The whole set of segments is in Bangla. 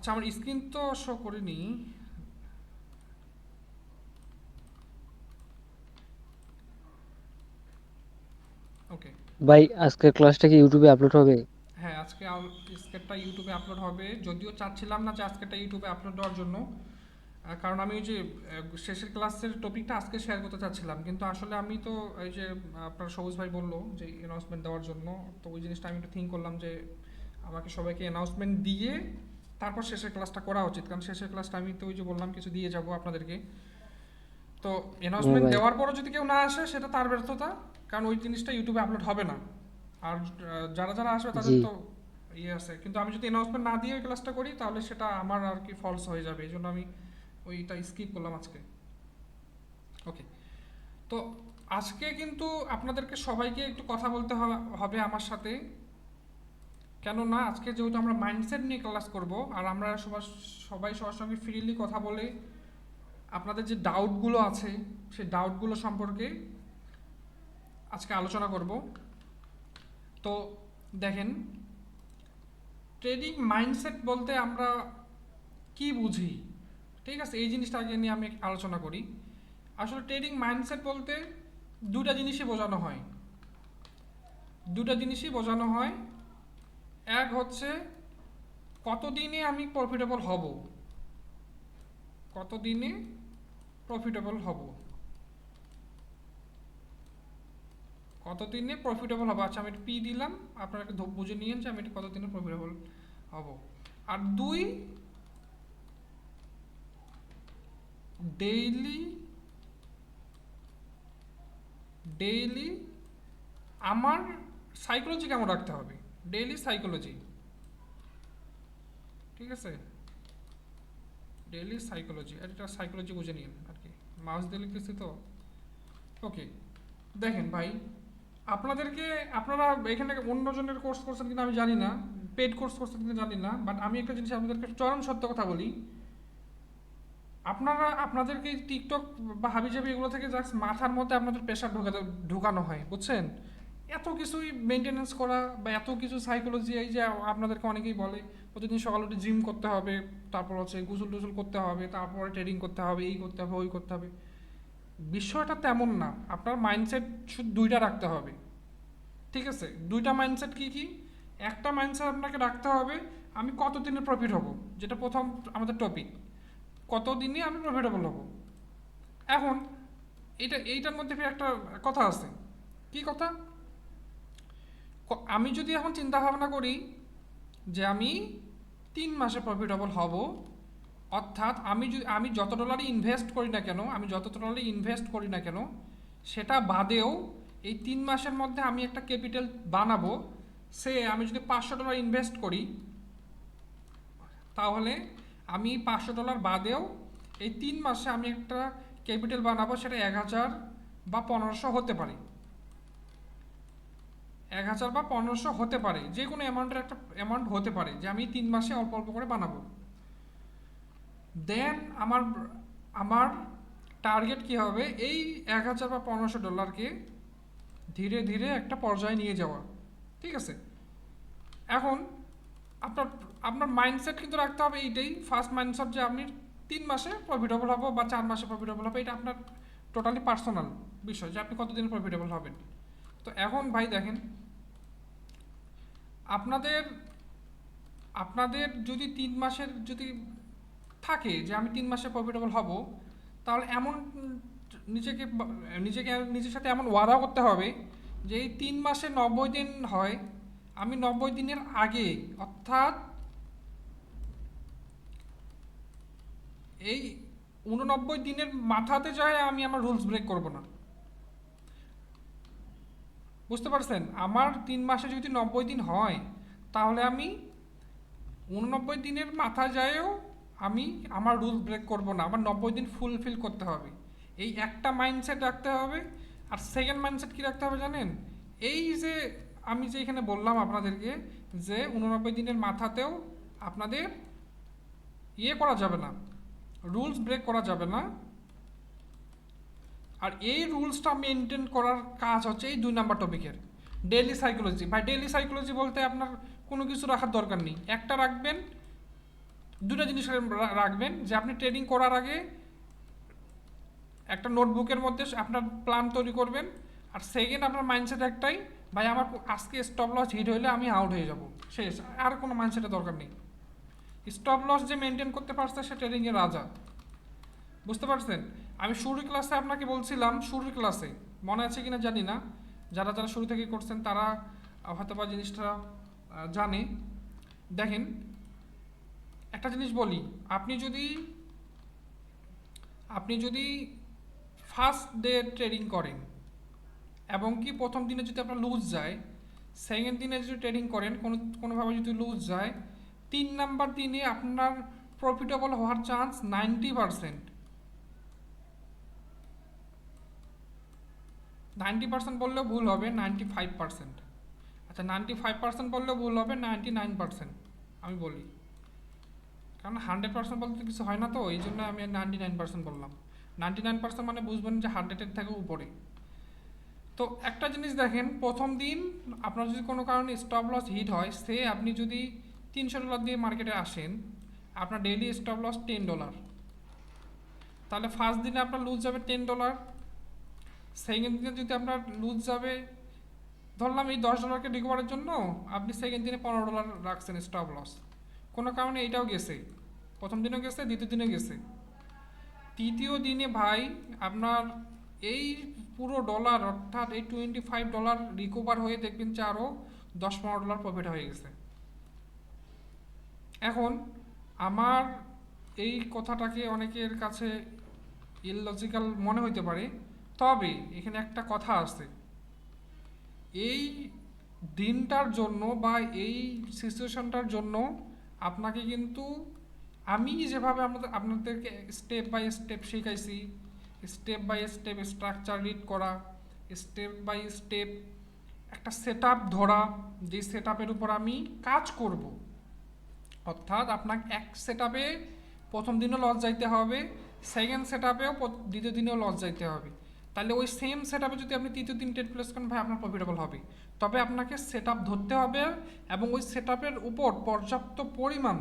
আচ্ছা, আমার স্ক্রিন তো শো করিনি। ওকে। ভাই আজকের ক্লাসটা কি ইউটিউবে আপলোড হবে? হ্যাঁ, আজকে আজকেরটা ইউটিউবে আপলোড হবে, যদিও চাচ্ছিলাম না যে আজকেরটা ইউটিউবে আপলোড দেওয়ার জন্য। কারণ আমি ওই যে শেষের ক্লাসের টপিকটা আজকে শেয়ার করতে চাচ্ছিলাম, কিন্তু আসলে আমি তো এই যে আপনার সবুজ ভাই বললো যে অ্যানাউন্সমেন্ট দেওয়ার জন্য, তো ওই জিনিসটা আমি একটু থিঙ্ক করলাম যে আমাকে সবাইকে অ্যানাউন্সমেন্ট দিয়ে তারপর শেষের ক্লাসটা করা উচিত, কারণ শেষের ক্লাসটা আমি তো ওই যে বললাম কিছু দিয়ে যাব আপনাদেরকে। তো হ্যাঁ অ্যানাউন্সমেন্ট ভাই। দেওয়ার পরও যদি কেউ না আসে সেটা তার ব্যর্থতা, কারণ ওই জিনিসটা ইউটিউবে আপলোড হবে না। আর যারা যারা আসবে জি। তাদের তো ইয়ে আছে, কিন্তু আমি যদি অ্যানাউন্সমেন্ট না দিয়ে ওই ক্লাসটা করি তাহলে সেটা আমার আর কি ফলস হয়ে যাবে, এই জন্য আমি ওইটা স্কিপ করলাম আজকে। ওকে। তো আজকে কিন্তু আপনাদেরকে সবাইকে একটু কথা বলতে হবে আমার সাথে, কেননা আজকে যেহেতু আমরা মাইন্ডসেট নিয়ে ক্লাস করব, আর আমরা সবাই সবার সঙ্গে ফ্রিলি কথা বলে আপনাদের যে ডাউটগুলো আছে সেই ডাউটগুলো সম্পর্কে আজকে আলোচনা করব। তো দেখেন, ট্রেডিং মাইন্ডসেট বলতে আমরা কি বুঝি, ঠিক আছে, এই জিনিসটা আগে নিয়ে আমি আলোচনা করি। আসলে ট্রেডিং মাইন্ডসেট বলতে দুটা জিনিসই বোঝানো হয়। দুটা জিনিসই বোঝানো হয়। এক হচ্ছে কতদিনে আমি প্রফিটেবল হব, কতদিনে প্রফিটেবল হব, কতদিনে প্রফিটেবল হব। আচ্ছা, আমি একটা পি দিলাম, আপনারা একটু বুঝে নিয়েন যে আমি এটা কতদিনে প্রফিটেবল হব। আর দুই, ডেইলি ডেইলি আমার সাইকোলজি কেমন রাখতে হবে, ডেইলি সাইকোলজি, ঠিক আছে, ডেইলি সাইকোলজি। আর এটা সাইকোলজি বুঝে নিন আর কি, মাউস দিয়ে লিখতেছি তো। ওকে। দেখেন ভাই, আপনাদেরকে, আপনারা এখানে অন্যজনের কোর্স করছেন কিনা আমি জানি না, পেড কোর্স করছেন কিনা জানি না, বাট আমি একটা জিনিস আপনাদেরকে চরম সত্য কথা বলি। আপনারা আপনাদেরকে টিকটক বা হাবিজাবি এগুলো থেকে জাস্ট মাথার মধ্যে আপনাদের প্রেশার ঢুকানো হয়, বুঝছেন? এত কিছুই মেনটেনেন্স করা বা এত কিছু সাইকোলজি, এই যে আপনাদেরকে অনেকেই বলে প্রতিদিন সকালে উঠে জিম করতে হবে, তারপর হচ্ছে গোসল টোসল করতে হবে, তারপরে ট্রেডিং করতে হবে, এই করতে হবে, ওই করতে হবে। বিষয়টা তেমন না। আপনার মাইন্ডসেট শুধু দুইটা রাখতে হবে, ঠিক আছে? দুইটা মাইন্ডসেট কি কি? একটা মাইন্ডসেট আপনাকে রাখতে হবে আমি কত দিনে প্রফিট হব, যেটা প্রথম আমাদের টপিক, কত দিনে আমি প্রফিটেবল হব। এখন এইটার মধ্যে ফের একটা কথা আছে। কি কথা? আমি যদি এখন চিন্তা ভাবনা করি যে আমি 3 মাসে প্রফিটেবল হব, অর্থাৎ আমি যত ডলারই ইনভেস্ট করি না কেন, সেটা বাদেও এই 3 মাসের মধ্যে আমি একটা ক্যাপিটাল বানাবো। আমি যদি $500 ইনভেস্ট করি, তাহলে আমি $500 বাদেও এই 3 মাসে আমি একটা ক্যাপিটাল বানাবো, সেটা 1000 বা 1500 হতে পারে, 1000 বা 1500 হতে পারে, যে কোনো অ্যামাউন্টের একটা অ্যামাউন্ট হতে পারে যে আমি 3 মাসে অল্প অল্প করে বানাবো। দেন আমার আমার টার্গেট কি হবে, এই 1000 বা $1500 ধীরে ধীরে একটা পর্যায়ে নিয়ে যাওয়া, ঠিক আছে? এখন আপনার আপনার মাইন্ডসেট কিন্তু রাখতে হবে এইটাই, ফার্স্ট মাইন্ডসেট যে আপনি 3 মাসে প্রফিটেবল হবো বা 4 মাসে প্রফিটেবল হবে, এটা আপনার টোটালি পার্সোনাল বিষয় যে আপনি কতদিন প্রফিটেবল হবেন। তো এখন ভাই দেখেন, আপনাদের আপনাদের যদি 3 মাসের যদি থাকে যে আমি 3 মাসে প্রফিটেবল হব, তাহলে এমন নিজেকে নিজের সাথে এমন ওয়াদা করতে হবে যে এই 3 মাসে 90 দিন হয়, আমি 90 দিনের আগে, অর্থাৎ এই 89 দিনের মাথাতে যায় আমি আমার রুলস ব্রেক করব না। বুঝতে পারছেন? আমার 3 মাসে যদি 90 দিন হয়, তাহলে আমি 89 দিনের মাথা যায়ও আমি আমার রুল ব্রেক করব না, আমার 90 দিন ফুলফিল করতে হবে। এই একটা মাইন্ডসেট রাখতে হবে। আর সেকেন্ড মাইন্ডসেট কী রাখতে হবে জানেন? এই যে আমি যে এখানে বললাম আপনাদেরকে যে 89 দিনের মাথাতেও আপনাদের ইয়ে করা যাবে না, রুলস ব্রেক করা যাবে না। আর এই রুলসটা মেনটেন করার কাজ হচ্ছে এই 2 নাম্বার টপিকের, ডেইলি সাইকোলজি। ভাই ডেইলি সাইকোলজি বলতে আপনার কোনো কিছু রাখার দরকার নেই, একটা রাখবেন, দুটো জিনিস রাখবেন যে আপনি ট্রেডিং করার আগে একটা নোটবুকের মধ্যে আপনার প্ল্যান তৈরি করবেন। আর সেকেন্ড আপনার মাইন্ডসেট একটাই, ভাই আমার আজকে স্টপ লস হিট হইলে আমি আউট হয়ে যাব, শেষ। আর কোনো মাইন্ডসেটের দরকার নেই। স্টপ লস যে মেনটেন করতে পারছে সে ট্রেডিংয়ের রাজা। বুঝতে পারছেন? আমি শুরুর ক্লাসে আপনাকে বলছিলাম, শুরুর ক্লাসে মনে আছে কিনা জানি না, যারা যারা শুরু থেকে করছেন তারা হয়তো বা জিনিসটা জানে। দেখেন একটা জিনিস বলি, আপনি যদি ফার্স্ট ডে ট্রেডিং করেন এবং কি প্রথম দিনে যদি আপনার লুজ যায়, সেকেন্ড দিনে যদি ট্রেডিং করেন কোনোভাবে যদি লুজ যায়, 3 নাম্বার দিনে আপনার প্রফিটেবল হওয়ার চান্স 90%। 90% বললেও ভুল হবে, 95%। আচ্ছা 95% বললেও ভুল হবে, 99% আমি বলি, কারণ 100% বলতে কিছু হয় না, তো এই জন্য আমি 99% বললাম। 99% মানে বুঝবেন যে 100-এর থেকে উপরে। তো একটা জিনিস দেখেন, প্রথম দিন আপনার যদি কোনো কারণে স্টপ লস হিট হয়, সে আপনি যদি $300 দিয়ে মার্কেটে আসেন, আপনার ডেইলি স্টপ লস $10, তাহলে ফার্স্ট দিনে আপনার লুজ যাবে $10। সেকেন্ড দিনে যদি আপনার লুজ যাবে, ধরলাম এই $10কে রিকভারের জন্য আপনি সেকেন্ড দিনে $15 রাখছেন স্টপ লস, কোনো কারণে এইটাও গেছে, প্রথম দিনও গেছে, দ্বিতীয় দিনে গেছে, তৃতীয় দিনে ভাই আপনার এই পুরো ডলার অর্থাৎ এই $25 রিকভার হয়ে দেখবেন যে আরও $10-15 প্রফিট হয়ে গেছে। এখন আমার এই কথাটাকে অনেকের কাছে ইললজিক্যাল মনে হইতে পারে, তবে এখানে একটা কথা আছে, এই দিনটার জন্য বা এই সিচুয়েশনটার জন্য আপনাকে কিন্তু আমি যেভাবে আপনাদেরকে স্টেপ বাই স্টেপ শিখাইছি, step by step structure read করা, স্টেপ বাই স্টেপ একটা সেট ধরা, যে সেট উপর আমি কাজ করব, অর্থাৎ আপনাকে এক সেট প্রথম দিনও লস যাইতে হবে, সেকেন্ড সেট দ্বিতীয় দিনেও লস যাইতে হবে, তাহলে ওই সেম সেট যদি আপনি তৃতীয় দিন ট্রেড প্লেস করেন, ভাই আপনার প্রফিটেবল হবে। তবে আপনাকে সেট ধরতে হবে এবং ওই সেট উপর পর্যাপ্ত পরিমাণ,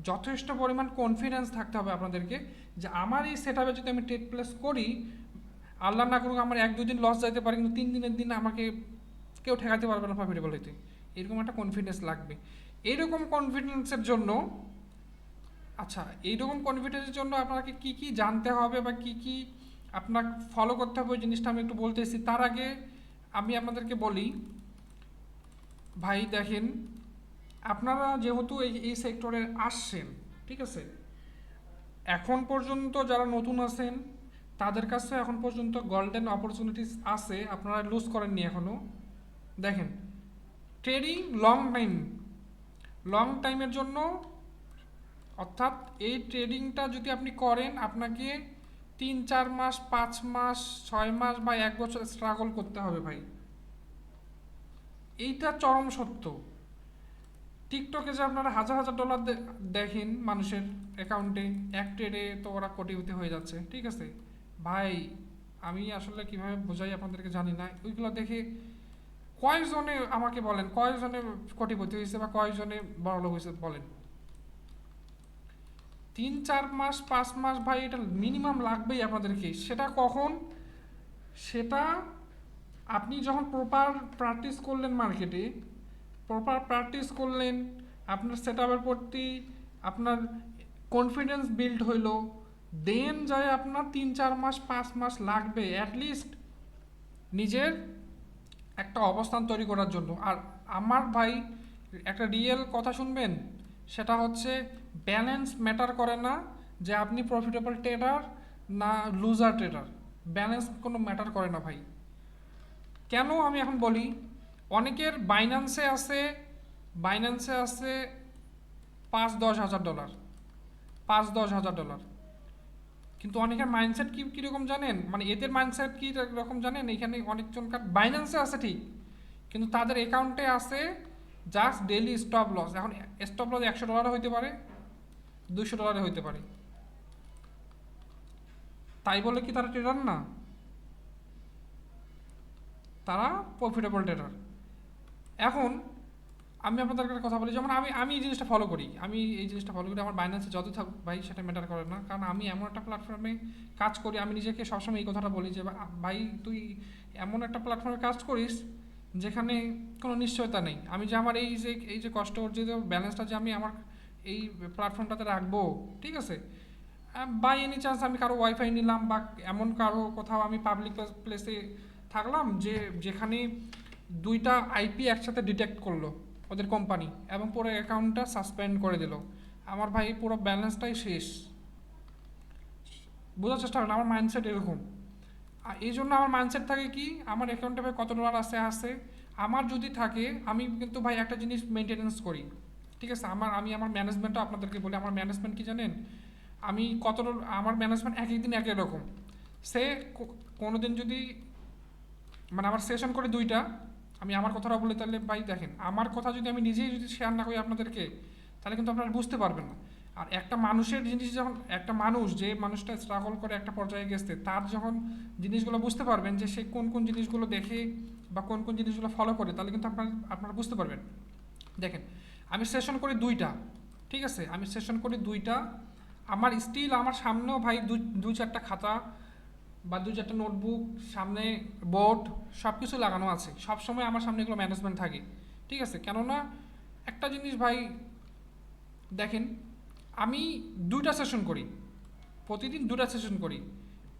যথেষ্ট পরিমাণ কনফিডেন্স থাকতে হবে আপনাদেরকে, যে আমার এই সেট যদি আমি ট্রেড প্লেস করি, আল্লাহ না করুক আমার 1-2 দিন লস যাইতে পারে, কিন্তু 3 দিনের দিন আমাকে কেউ ঠেকাতে পারবে না প্রফিটেবল হইতে, এরকম একটা কনফিডেন্স লাগবে। এইরকম কনফিডেন্সের জন্য, আচ্ছা এইরকম কনফিডেন্সের জন্য আপনাকে কি কি জানতে হবে বা কি কি আপনাকে ফলো করতে হবে, ওই জিনিসটা আমি একটু বলতেছি। তার আগে আমি আপনাদেরকে বলি, ভাই দেখেন আপনারা যেহেতু এই সেক্টরে আসছেন, ঠিক আছে, এখন পর্যন্ত যারা নতুন আছেন তাদের কাছে এখন পর্যন্ত গোল্ডেন অপরচুনিটিস আছে, আপনারা লুজ করেননি এখনও। দেখেন ট্রেডিং লং টাইমের জন্য, অর্থাৎ এই ট্রেডিংটা যদি আপনি করেন, আপনাকে 3-4 মাস, 5 মাস, 6 মাস বা 1 বছর স্ট্রাগল করতে হবে ভাই, এইটা চরম সত্য। টিকটকে যে আপনারা হাজার হাজার ডলার দেখেন মানুষের অ্যাকাউন্টে, এক ট্রেডে তো ওরা কোটিপতি হয়ে যাচ্ছে, ঠিক আছে ভাই, আমি আসলে কিভাবে বোঝাই আপনাদেরকে জানি না, ওইগুলো দেখে কয়েকজনে আমাকে বলেন, কয়েকজনে কোটিপতি হয়েছে বা কয়েকজনে বড়লোক হয়েছে বলেন। 3-4 মাস, 5 মাস ভাই এটা মিনিমাম লাগবেই আপনাদেরকে। সেটা কখন? সেটা আপনি যখন প্রপার প্র্যাকটিস করলেন মার্কেটে, প্রপার প্র্যাকটিস করলেন, আপনার সেট আপের প্রতি আপনার কনফিডেন্স বিল্ড হইলো, দেন যায় আপনার 3-4 মাস, 5 মাস লাগবে অ্যাটলিস্ট নিজের একটা অবস্থান তৈরি করার জন্য। আর আমার ভাই একটা রিয়েল কথা শুনবেন, সেটা হচ্ছে ব্যালেন্স ম্যাটার করে না, যে আপনি প্রফিটেবল ট্রেডার না লুজার ট্রেডার, ব্যালেন্স কোনো ম্যাটার করে না ভাই। কেন আমি এখন বলি, অনেকের বাইন্যান্সে আছে $5-10 হাজার, $5-10 হাজার, কিন্তু অনেকের মাইন্ডসেট কীরকম জানেন, মানে এদের মাইন্ডসেট কী রকম জানেন, এখানে অনেকজনকার বাইন্যান্সে আছে ঠিক, কিন্তু তাদের অ্যাকাউন্টে আছে জাস্ট ডেইলি স্টপ লস। এখন স্টপ লস $100 হইতে পারে, $200 হইতে পারে, তাই বলে কি তারা ট্রেডার না? তারা প্রফিটেবল ট্রেডার। এখন আমি আপনাদের একটা কথা বলি, যেমন আমি এই জিনিসটা ফলো করি, আমার বাইন্যান্সে যত থাক ভাই সেটা ম্যাটার করে না, কারণ আমি এমন একটা প্ল্যাটফর্মে কাজ করি, আমি নিজেকে সবসময় এই কথাটা বলি যে ভাই তুই এমন একটা প্ল্যাটফর্মে কাজ করিস যেখানে কোনো নিশ্চয়তা নেই, আমি যে আমার এই যে কষ্ট অর্জিত ব্যালেন্সটা যে আমি আমার এই প্ল্যাটফর্মটাতে রাখবো, ঠিক আছে, বাই এনি চান্স আমি কারো ওয়াইফাই নিলাম বা এমন কারো কোথাও আমি পাবলিক প্লেসে থাকলাম যেখানে দুইটা আইপি একসাথে ডিটেক্ট করলো ওদের কোম্পানি এবং পুরো অ্যাকাউন্টটা সাসপেন্ড করে দিল, আমার ভাই পুরো ব্যালেন্সটাই শেষ। বোঝার চেষ্টা করেন আমার মাইন্ডসেট এরকম। আর এই জন্য আমার মাইন্ডসেট থাকে কি, আমার অ্যাকাউন্টে ভাই কত ডলার আছে আমার যদি থাকে, আমি কিন্তু ভাই একটা জিনিস মেনটেনেন্স করি, ঠিক আছে, আমি আমার ম্যানেজমেন্টটা আপনাদেরকে বলি, আমার ম্যানেজমেন্ট কি জানেন, আমি আমার ম্যানেজমেন্ট এক এক দিন এক এক রকম। সে কোনো দিন যদি মানে আমার সেশন করে দুইটা, আমি আমার কথাটা বলি, তাহলে ভাই দেখেন আমার কথা যদি আমি নিজেই যদি শেয়ার না করি আপনাদেরকে, তাহলে কিন্তু আপনারা বুঝতে পারবেন না। আর একটা মানুষের জিনিস যখন, একটা মানুষ যে মানুষটা স্ট্রাগল করে একটা পর্যায়ে গেছে, তার যখন জিনিসগুলো বুঝতে পারবেন যে সে কোন কোন জিনিসগুলো দেখে বা কোন কোন জিনিসগুলো ফলো করে, তাহলে কিন্তু আপনারা বুঝতে পারবেন। দেখেন আমি সেশন করি দুইটা, ঠিক আছে, আমি সেশন করি দুইটা, আমার স্টিল আমার সামনেও ভাই দুই চারটা খাতা বা দুই চারটা নোটবুক, সামনে বোর্ড, সব কিছু লাগানো আছে, সবসময় আমার সামনে এগুলো ম্যানেজমেন্ট থাকে, ঠিক আছে, কেননা একটা জিনিস ভাই দেখেন, আমি দুইটা সেশন করি, প্রতিদিন দুটা সেশন করি,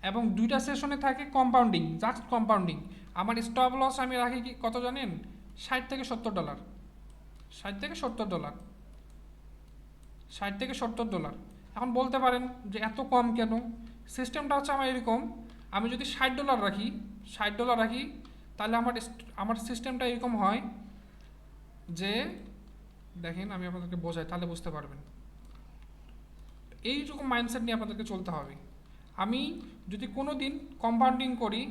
এবং দুইটা সেশনে থাকে কম্পাউন্ডিং, জাস্ট কম্পাউন্ডিং। আমার স্টপ লস আমি রাখি কি কত জানেন, $60 থেকে $70, $60 থেকে $70, $60 থেকে $70। এখন বলতে পারেন যে এত কম কেন, সিস্টেমটা হচ্ছে আমার এরকম, আমি যদি $60 রাখি, তাহলে আমার সিস্টেমটা এরকম হয় যে, দেখেন আমি আপনাদেরকে বোঝাই তাহলে বুঝতে পারবেন, এইরকম মাইন্ডসেট নিয়ে আপনাদেরকে চলতে হবে। আমি যদি কোনো দিন কম্পাউন্ডিং করি,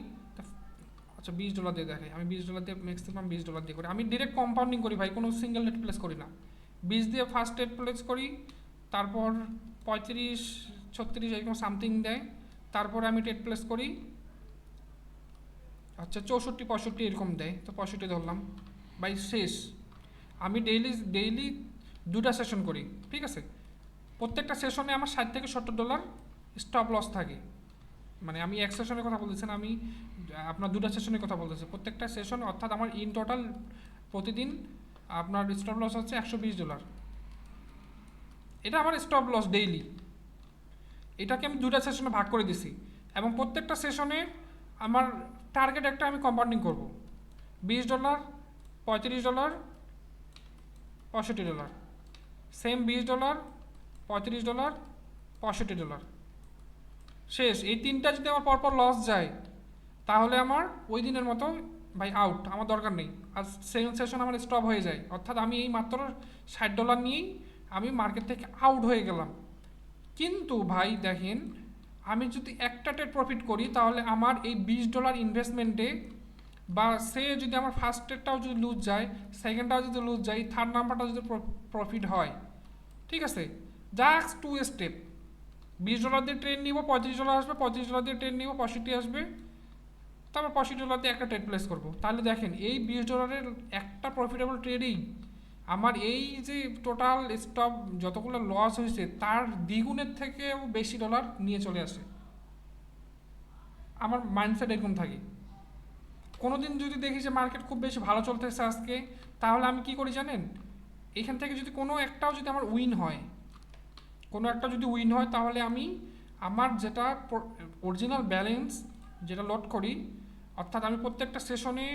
আচ্ছা $20 দিয়ে দেখে, আমি $20 দিয়ে ম্যাক্সিমাম $20 দিয়ে করি, আমি ডিরেক্ট কম্পাউন্ডিং করি ভাই, কোনো সিঙ্গেল রেট প্লেস করি না, 20 দিয়ে ফার্স্ট রেট প্লেস করি, তারপর 35 36 এরকম সামথিং দেয়, তারপরে আমি রেট প্লেস করি, আচ্ছা 64 65 এরকম দেয়, তো 65 ধরলাম ভাই, শেষ। আমি ডেইলি দুটা সেশন করি, ঠিক আছে, প্রত্যেকটা সেশনে আমার $60 থেকে $70 স্টপ লস থাকে, মানে আমি এক সেশনের কথা বলতেছি না, আমি আপনার দুটা সেশনের কথা বলতেছি, প্রত্যেকটা সেশন অর্থাৎ আমার ইন টোটাল প্রতিদিন আপনার স্টপ লস হচ্ছে $120। এটা আমার স্টপ লস ডেইলি, এটাকে আমি দুটা সেশনে ভাগ করে দিছি, এবং প্রত্যেকটা সেশনে আমার টার্গেট একটা আমি কম্পাউন্ডিং করব, $20 $35 $65, সেম $20 $35 $65, শেষ। এই তিনটা যদি আমার পরপর লস যায়, তাহলে আমার ওই দিনের মতো ভাই আউট, আমার দরকার নেই, আর সেকেন্ড সেশন আমার স্টপ হয়ে যায়, অর্থাৎ আমি এই মাত্র $60 নিয়েই আমি মার্কেট থেকে আউট হয়ে গেলাম। কিন্তু ভাই দেখেন, আমি যদি একটা ট্রেড প্রফিট করি, তাহলে আমার এই $20 ইনভেস্টমেন্টে, বা সে যদি আমার ফার্স্ট ট্রেডটাও যদি লুজ যায়, সেকেন্ডটাও যদি লুজ যায়, থার্ড নাম্বারটাও যদি প্রফিট হয়, ঠিক আছে, জাস্ট 2 স্টেপ, $20 দিয়ে ট্রেড নিব, $35 আসবে, $35 দিয়ে ট্রেড নিব, 65 আসবে, তারপর $65 দিয়ে একটা ট্রেড প্লেস করবো, তাহলে দেখেন এই $20 একটা প্রফিটেবল ট্রেডেই আমার এই যে টোটাল স্টক যতগুলো লস হয়েছে তার দ্বিগুণের থেকেও বেশি ডলার নিয়ে চলে আসে। আমার মাইন্ডসেট এরকম থাকে। কোনো দিন যদি দেখি যে মার্কেট খুব বেশি ভালো চলতেছে আজকে, তাহলে আমি কি করি জানেন, এখান থেকে যদি কোনো একটাও যদি আমার উইন হয়, তাহলে আমি আমার যেটা অরিজিনাল ব্যালেন্স যেটা লোড করি, অর্থাৎ আমি প্রত্যেকটা সেশনে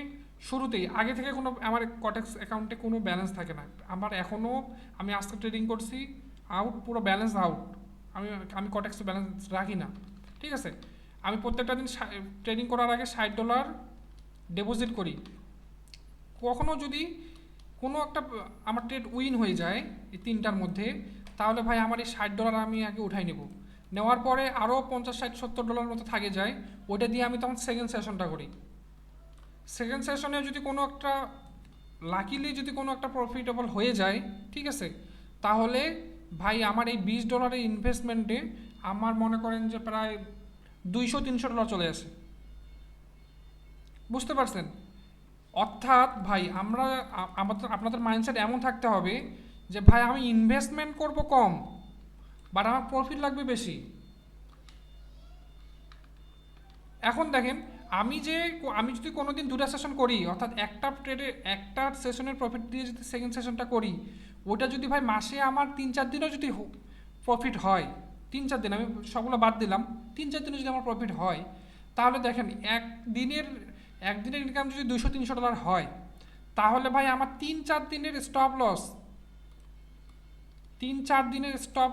শুরুতেই আগে থেকে কোনো আমার কটেক্স অ্যাকাউন্টে কোনো ব্যালেন্স থাকে না, আমার এখনও, আমি আজকে ট্রেডিং করছি আউট, পুরো ব্যালেন্স আউট, আমি আমি কটেক্সে ব্যালেন্স রাখি না, ঠিক আছে, আমি প্রত্যেকটা দিন ট্রেডিং করার আগে $60 ডিপোজিট করি। কখনও যদি কোনো একটা আমার ট্রেড উইন হয়ে যায় এই তিনটার মধ্যে, তাহলে ভাই আমার এই $60 আমি আগে উঠাই নেব, নেওয়ার পরে আরও $50 60 $70 মতো থাকে যায়, ওইটা দিয়ে আমি তখন সেকেন্ড সেশনটা করি। সেকেন্ড সেশনে যদি কোনো একটা লাকিলি যদি কোনো একটা প্রফিটেবল হয়ে যায়, ঠিক আছে, তাহলে ভাই আমার এই $20 ইনভেস্টমেন্টে আমার মনে করেন যে প্রায় $200-300 চলে আসে। বুঝতে পারছেন? অর্থাৎ ভাই আমরা আমাদের আপনাদের মাইন্ডসেট এমন থাকতে হবে যে ভাই আমি ইনভেস্টমেন্ট করব কম, বাট আমার প্রফিট লাগবে বেশি। এখন দেখেন, আমি যদি কোনো দিন দুটা সেশন করি, অর্থাৎ একটা সেশনের প্রফিট দিয়ে যদি সেকেন্ড সেশনটা করি, ওটা যদি ভাই মাসে আমার 3-4 দিনও যদি প্রফিট হয়, 3-4 দিন আমি সবগুলো বাদ দিলাম, 3-4 দিনে যদি আমার প্রফিট হয়, তাহলে দেখেন একদিনের ইনকাম যদি $200-300 হয়, তাহলে ভাই আমার 3-4 দিনের স্টপ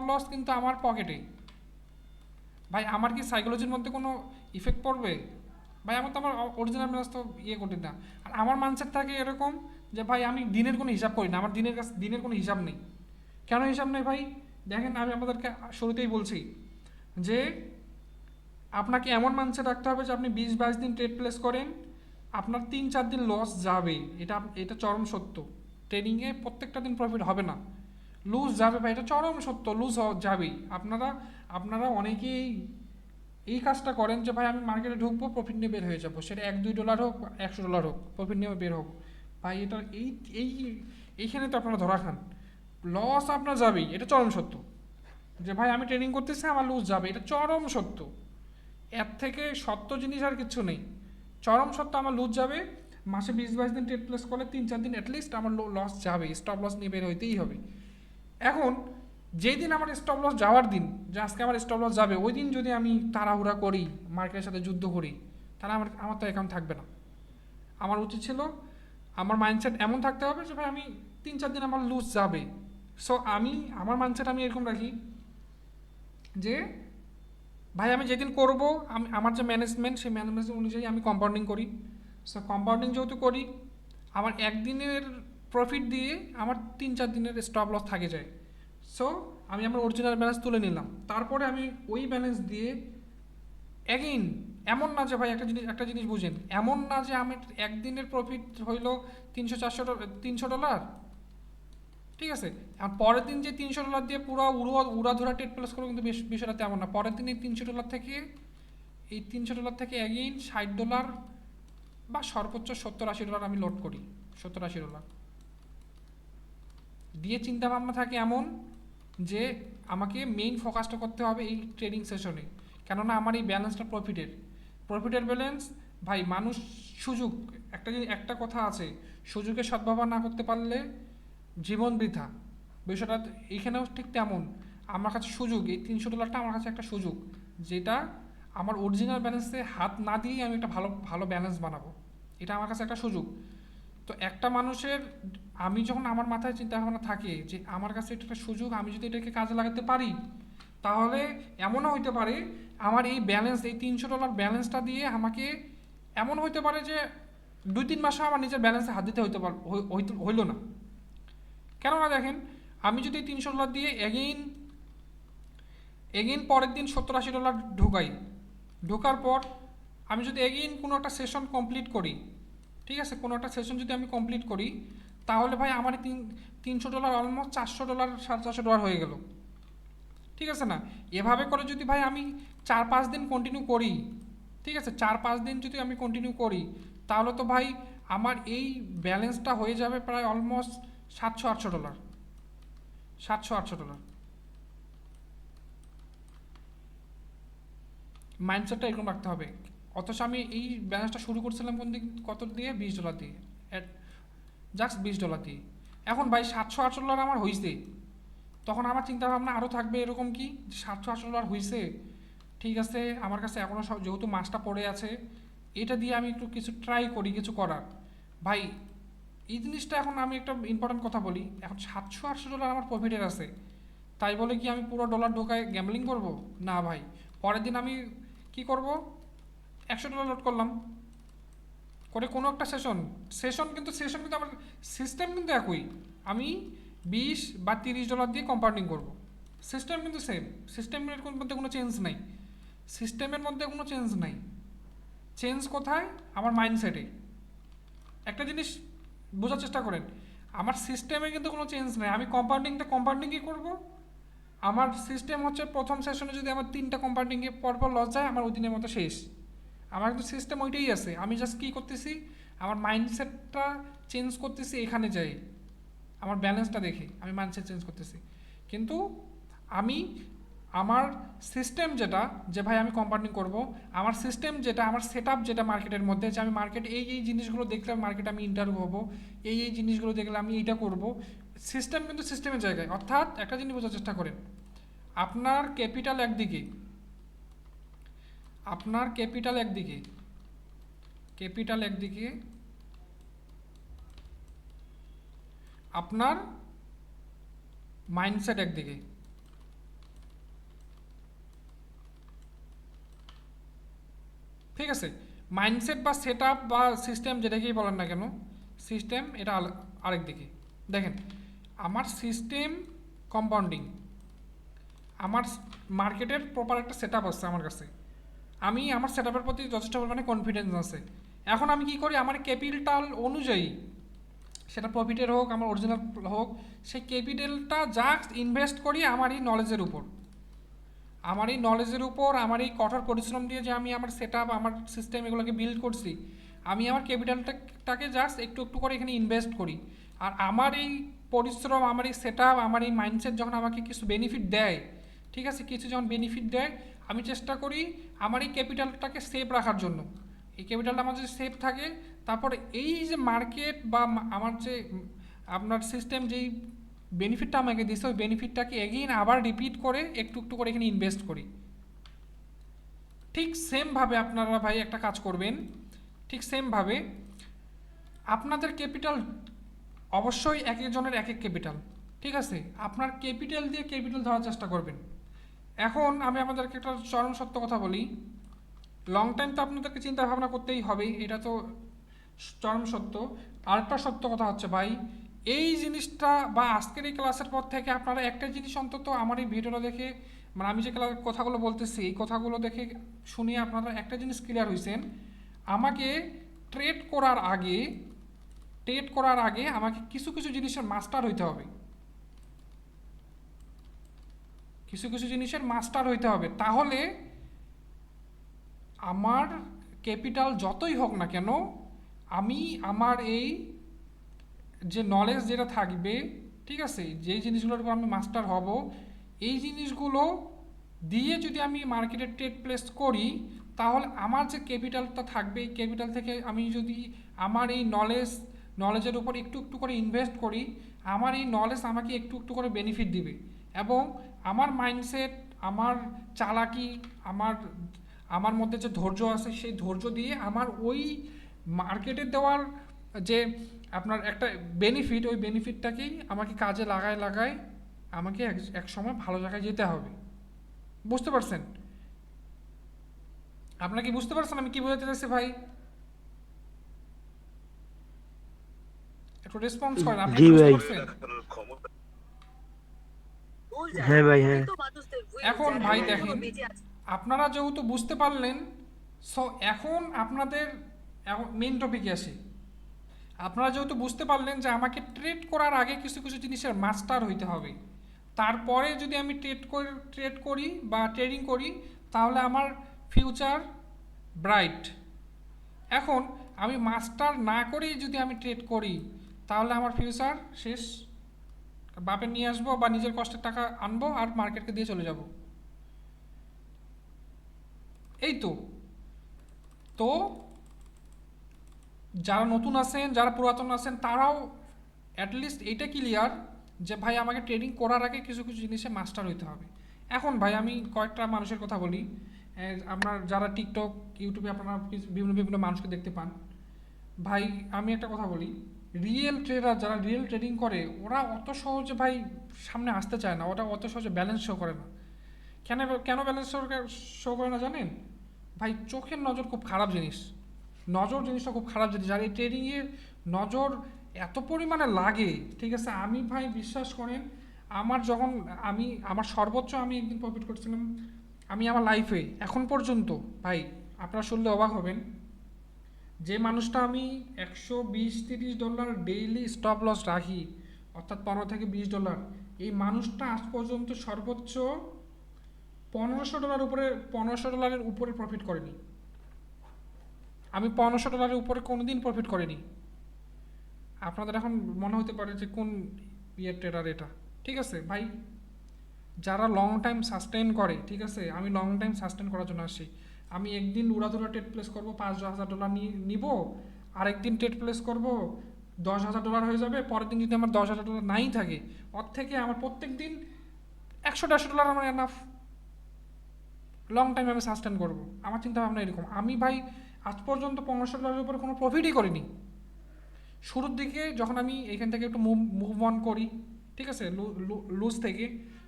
লস কিন্তু আমার পকেটে। ভাই আমার কি সাইকোলজির মধ্যে কোনো ইফেক্ট পড়বে? ভাই আমার অরিজিনাল ব্যালেন্স তো করি না। আর আমার মাইন্ডসেট থাকে এরকম যে ভাই আমি দিনের কোনো হিসাব করি না, আমার দিনের কোনো হিসাব নেই। কেন হিসাব নেই ভাই? দেখেন, আমি আপনাদেরকে শুরুতেই বলছি যে আপনাকে এমন মাইন্ডসেট রাখতে হবে যে আপনি 20-22 দিন ট্রেড প্লেস করেন, আপনার 3-4 দিন লস যাবে, এটা চরম সত্য। ট্রেডিংয়ে প্রত্যেকটা দিন প্রফিট হবে না, লুজ যাবে ভাই, এটা চরম সত্য, লুজ যাবেই। আপনারা অনেকেই এই কাজটা করেন যে ভাই আমি মার্কেটে ঢুকবো, প্রফিট নিয়ে বের হয়ে যাবো, সেটা $1-2 হোক, $100 হোক, প্রফিট নিয়ে বের হোক। ভাই এটা এই এইখানে তো আপনারা ধরা খান, লস আপনার যাবেই, এটা চরম সত্য। যে ভাই আমি ট্রেনিং করতেছি, আমার লুজ যাবে, এটা চরম সত্য। এর থেকে সত্য জিনিস আর কিছু নেই। চরম সত্য, আমার লুজ যাবে। মাসে 20-22 দিন ট্রেড প্লেস করলে 3-4 দিন অ্যাটলিস্ট আমার লস যাবে, স্টপ লস নিয়ে বের হইতেই হবে। এখন যেই দিন আমার স্টপ লস যাওয়ার দিন, যে আজকে আমার স্টপ লস যাবে, ওই দিন যদি আমি তাড়াহুড়া করি, মার্কেটের সাথে যুদ্ধ করি, তাহলে আমার তো অ্যাকাউন্ট থাকবে না। আমার উচিত ছিল, আমার মাইন্ডসেট এমন থাকতে হবে যে ভাই আমি 3-4 দিন আমার লুজ যাবে। সো আমার মাইন্ডসেট আমি এরকম রাখি যে ভাই আমি যেদিন করব, আমার যে ম্যানেজমেন্ট, সেই ম্যানেজমেন্ট অনুযায়ী আমি কম্পাউন্ডিং করি। সো কম্পাউন্ডিং যেহেতু করি, আমার একদিনের প্রফিট দিয়ে আমার 3-4 দিনের স্টপ লস থাকে যায়। সো আমি আমার অরিজিনাল ব্যালেন্স তুলে নিলাম, তারপরে আমি ওই ব্যালেন্স দিয়ে এগেইন, এমন না যে ভাই একটা জিনিস বুঝেন, এমন না যে আমি একদিনের প্রফিট হইলো $300, ঠিক আছে, আর পরের দিন যে $300 দিয়ে পুরো উড়াধুরা ট্রেড প্লেস করবো, কিন্তু বিষয়টা তেমন না। পরের দিন এই $300 থেকে এগেইন $60 বা সর্বোচ্চ $70-80 আমি লোড করি, $70-80 দিয়ে চিন্তা ভাবনা থাকে এমন যে আমাকে মেইন ফোকাসটা করতে হবে এই ট্রেডিং সেশনে। কেননা আমার এই ব্যালেন্সটা প্রফিটের ব্যালেন্স। ভাই মানুষ সুযোগ, একটা কথা আছে, সুযোগের সদ্ব্যবহার না করতে পারলে জীবন বৃথা। বিষয়টা এইখানেও ঠিক তেমন। আমার কাছে সুযোগ, এই $300 আমার কাছে একটা সুযোগ, যেটা আমার অরিজিনাল ব্যালেন্সে হাত না দিয়েই আমি একটা ভালো ভালো ব্যালেন্স বানাবো। এটা আমার কাছে একটা সুযোগ। তো একটা মানুষের, আমি যখন আমার মাথায় চিন্তা ভাবনা থাকে যে আমার কাছে এটা একটা সুযোগ, আমি যদি এটাকে কাজে লাগাতে পারি, তাহলে এমনও হইতে পারে আমার এই $300 ব্যালেন্সটা দিয়ে আমাকে এমন হইতে পারে যে 2-3 মাসে আমার নিজের ব্যালেন্সে হাত দিতে হইল না। কেননা দেখেন, আমি যদি $300 দিয়ে এগেইন পরের দিন $70-80 ঢোকার পর আমি যদি এগেইন কোনো একটা সেশন কমপ্লিট করি, ঠিক আছে, কোনো একটা সেশন যদি আমি কমপ্লিট করি, তাহলে ভাই আমার $300 অলমোস্ট $400, $450 হয়ে গেল, ঠিক আছে না? এভাবে করে যদি ভাই আমি 4-5 দিন কন্টিনিউ করি, ঠিক আছে, 4-5 দিন যদি আমি কন্টিনিউ করি, তাহলে তো ভাই আমার এই ব্যালেন্সটা হয়ে যাবে প্রায় অলমোস্ট $700-800। $700-800 মাইন্ডসেটটা এরকম রাখতে হবে। অথচ আমি এই ব্যালেন্সটা শুরু করছিলাম কত দিয়ে? $20 দিয়ে, জাস্ট $20 দিয়ে। এখন ভাই $700-800 আমার হয়েছে, তখন আমার চিন্তা ভাবনা আরও থাকবে এরকম কি, $700-800 হয়েছে, ঠিক আছে, আমার কাছে এখনও যেহেতু মাসটা পড়ে আছে, এটা দিয়ে আমি একটু কিছু ট্রাই করি, কিছু করার। ভাই এই জিনিসটা, এখন আমি একটা ইম্পর্টেন্ট কথা বলি, এখন $700-800 আমার প্রফিটের আছে, তাই বলে কি আমি পুরো ডলার ঢোকায় গ্যাম্বলিং করব? না ভাই। পরের দিন আমি কি করব, $100 লোড করলাম, করে কোনো একটা সেশন কিন্তু আমার সিস্টেম কিন্তু একই। আমি $20 বা $30 দিয়ে কম্পাউন্ডিং করব, সিস্টেম কিন্তু সেম, সিস্টেমের মধ্যে কোনো চেঞ্জ নাই। চেঞ্জ কোথায়? আমার মাইন্ডসেটে। একটা জিনিস বোঝার চেষ্টা করেন, আমার সিস্টেমে কিন্তু কোনো চেঞ্জ নাই। আমি কম্পাউন্ডিংই করব। আমার সিস্টেম হচ্ছে, প্রথম সেশনে যদি আমার 3টা কম্পাউন্ডিংয়ে পরপর লস যায়, আমার ওই দিনের মতো শেষ। আমার কিন্তু সিস্টেম ওইটাই আছে। আমি জাস্ট কী করতেছি, আমার মাইন্ডসেটটা চেঞ্জ করতেছি এখানে যাই, আমার ব্যালেন্সটা দেখে আমি মাইন্ডসেট চেঞ্জ করতেছি। কিন্তু আমি আমার সিস্টেম যেটা, যে ভাই আমি কম্পাউন্ডিং করব, আমার সিস্টেম যেটা, আমার সেট আপ যেটা মার্কেটের মধ্যে, যে আমি মার্কেট এই জিনিসগুলো দেখলে মার্কেটে আমি ইন্টারভিউ হবো, এই জিনিসগুলো দেখলে আমি এইটা করব, সিস্টেম কিন্তু সিস্টেমের জায়গায়। অর্থাৎ একটা জিনিস বোঝার চেষ্টা করেন, আপনার ক্যাপিটাল একদিকে, আপনার ক্যাপিটাল একদিকে, ক্যাপিটাল একদিকে, আপনার মাইন্ডসেট একদিকে। ঠিক আছে, মাইন্ডসেট বা সেট আপ বা সিস্টেম যেটাকেই বলেন না কেন, সিস্টেম এটা আরেক দিকে। দেখেন, আমার সিস্টেম কম্পাউন্ডিং, আমার মার্কেটের প্রপার একটা সেট আপ আছে আমার কাছে, আমি আমার সেট আপের প্রতি যথেষ্ট পরিমাণে কনফিডেন্স আছে। এখন আমি কি করি, আমার ক্যাপিটাল অনুযায়ী, সেটা প্রফিটের হোক আমার অরিজিনাল হোক, সেই ক্যাপিটালটা জাস্ট ইনভেস্ট করি আমার এই নলেজের উপর, আমার এই নলেজের উপর, আমার এই কঠোর পরিশ্রম দিয়ে যে আমি আমার সেট আপ, আমার সিস্টেম এগুলোকে বিল্ড করছি, আমি আমার ক্যাপিটালটাকে জাস্ট একটু একটু করে এখানে ইনভেস্ট করি। আর আমার এই পরিশ্রম, আমার এই সেট আপ, আমার এই মাইন্ডসেট যখন আমাকে কিছু বেনিফিট দেয়, ঠিক আছে, কিছু যখন বেনিফিট দেয়, আমি চেষ্টা করি আমার এই ক্যাপিটালটাকে সেফ রাখার জন্য। এই ক্যাপিটালটা আমার যদি সেফ থাকে, তারপরে এই যে মার্কেট বা আমার যে আপনার সিস্টেম যেই বেনিফিটটা আমাকে দিচ্ছে, ওই বেনিফিটটাকে এগেইন আবার রিপিট করে একটু একটু করে এখানে ইনভেস্ট করি। ঠিক সেমভাবে আপনারা ভাই একটা কাজ করবেন, ঠিক সেমভাবে আপনাদের ক্যাপিটাল অবশ্যই এক একজনের এক এক ক্যাপিটাল, ঠিক আছে, আপনার ক্যাপিটাল দিয়ে ক্যাপিটাল ধরার চেষ্টা করবেন। এখন আমি আপনাদেরকে একটা চরম সত্য কথা বলি, লং টাইম তো আপনাদেরকে চিন্তা ভাবনা করতেই হবে, এটা তো চরম সত্য। আরেকটা সত্য কথা হচ্ছে ভাই, এই জিনিসটা বা আজকের এই ক্লাসের পর থেকে আপনারা একটা জিনিস অন্তত আমার এই ভিডিওটা দেখে, মানে আমি যে কথাগুলো বলতেছি এই কথাগুলো দেখে শুনিয়ে আপনারা একটা জিনিস ক্লিয়ার হয়েছেন, আমাকে ট্রেড করার আগে, ট্রেড করার আগে আমাকে কিছু কিছু জিনিসের মাস্টার হইতে হবে, কিছু কিছু জিনিসের মাস্টার হইতে হবে। তাহলে আমার ক্যাপিটাল যতই হোক না কেন, আমি আমার এই যে নলেজ যেটা থাকবে, ঠিক আছে, যেই জিনিসগুলোর উপর আমি মাস্টার হব, এই জিনিসগুলো দিয়ে যদি আমি মার্কেটে ট্রেড প্লেস করি, তাহলে আমার যে ক্যাপিটালটা থাকবে, এই ক্যাপিটাল থেকে আমি যদি আমার এই নলেজের উপর একটু একটু করে ইনভেস্ট করি, আমার এই নলেজ আমাকে একটু একটু করে বেনিফিট দিবে, এবং আমার মাইন্ডসেট, আমার চালাকি, আমার আমার মধ্যে যে ধৈর্য আছে, সেই ধৈর্য দিয়ে আমার ওই মার্কেটে দেওয়ার যে আপনার একটা বেনিফিট, ওই বেনিফিটটাকেই আমাকে কাজে লাগায় আমাকে এক সময় ভালো জায়গায় যেতে হবে। বুঝতে পারছেন? আপনারা কি বুঝতে পারছেন আমি কি বোঝাতে চাইছি ভাই? একটু রেসপন্স করেন, আপনি জি কি বুঝতে ভাই। পারছেন? হ্যাঁ ভাই, হ্যাঁ। এখন ভাই দেখেন, আপনারা যেহেতু বুঝতে পারলেন, সো এখন আপনাদের মেইন টপিকে আসি। আপনারা যেহেতু বুঝতে পারলেন যে আমাকে ট্রেড করার আগে কিছু কিছু জিনিসের মাস্টার হইতে হবে, তারপরে যদি আমি ট্রেড করি বা ট্রেডিং করি, তাহলে আমার ফিউচার ব্রাইট। এখন আমি মাস্টার না করেই যদি আমি ট্রেড করি, তাহলে আমার ফিউচার শেষ, বাপে নিয়ে আসবো বা নিজের কষ্টের টাকা আনবো আর মার্কেটকে দিয়ে চলে যাব। এই তো তো যারা নতুন আছেন, যারা পুরাতন আছেন, তারাও অ্যাটলিস্ট এইটা ক্লিয়ার যে ভাই আমাকে ট্রেডিং করার আগে কিছু কিছু জিনিসে মাস্টার হইতে হবে। এখন ভাই আমি কয়েকটা মানুষের কথা বলি, আপনার যারা টিকটক ইউটিউবে আপনারা বিভিন্ন বিভিন্ন মানুষকে দেখতে পান, ভাই আমি একটা কথা বলি, রিয়েল ট্রেডার যারা রিয়েল ট্রেডিং করে, ওরা অত সহজে ভাই সামনে আসতে চায় না, ওরা অত সহজে ব্যালেন্স শো করে না। কেন কেন ব্যালেন্স শো করে না জানেন ভাই? চোখের নজর খুব খারাপ জিনিস, নজর জিনিসটা খুব খারাপ জিনিস, আর এই ট্রেডিংয়ের নজর এত পরিমাণে লাগে, ঠিক আছে, আমি ভাই বিশ্বাস করেন, আমার যখন আমার সর্বোচ্চ আমি একদিন প্রফিট করছিলাম, আমি আমার লাইফে এখন পর্যন্ত ভাই, আপনারা শুনলে অবাক হবেন, যে মানুষটা আমি $120-30 ডেইলি স্টপ লস রাখি, অর্থাৎ $15 থেকে $20, এই মানুষটা আজ পর্যন্ত সর্বোচ্চ $1500 উপরে $1500 উপরে প্রফিট করেনি। আমি $1500 উপরে কোনোদিন প্রফিট করিনি। আপনাদের এখন মনে হতে পারে যে কোন ট্রেডার এটা, ঠিক আছে ভাই, যারা লং টাইম সাস্টেন করে, ঠিক আছে, আমি লং টাইম সাস্টেন করার জন্য আসি। আমি একদিন উড়াধুরা ট্রেড প্লেস করবো, $5,000 নিব, আরেকদিন ট্রেড প্লেস করব, $10,000 হয়ে যাবে, পরের দিন যদি আমার $10,000 নাই থাকে, ওর থেকে আমার প্রত্যেক দিন $100-150 আমার এনাফ। লং টাইম আমি সাস্টেন করবো, আমার চিন্তা ভাবনা এরকম। আমি ভাই আজ পর্যন্ত $1500 উপরে কোনো প্রফিটই করিনি। শুরুর দিকে যখন আমি এখান থেকে একটু মুভ অন করি, ঠিক আছে, লুজ থেকে,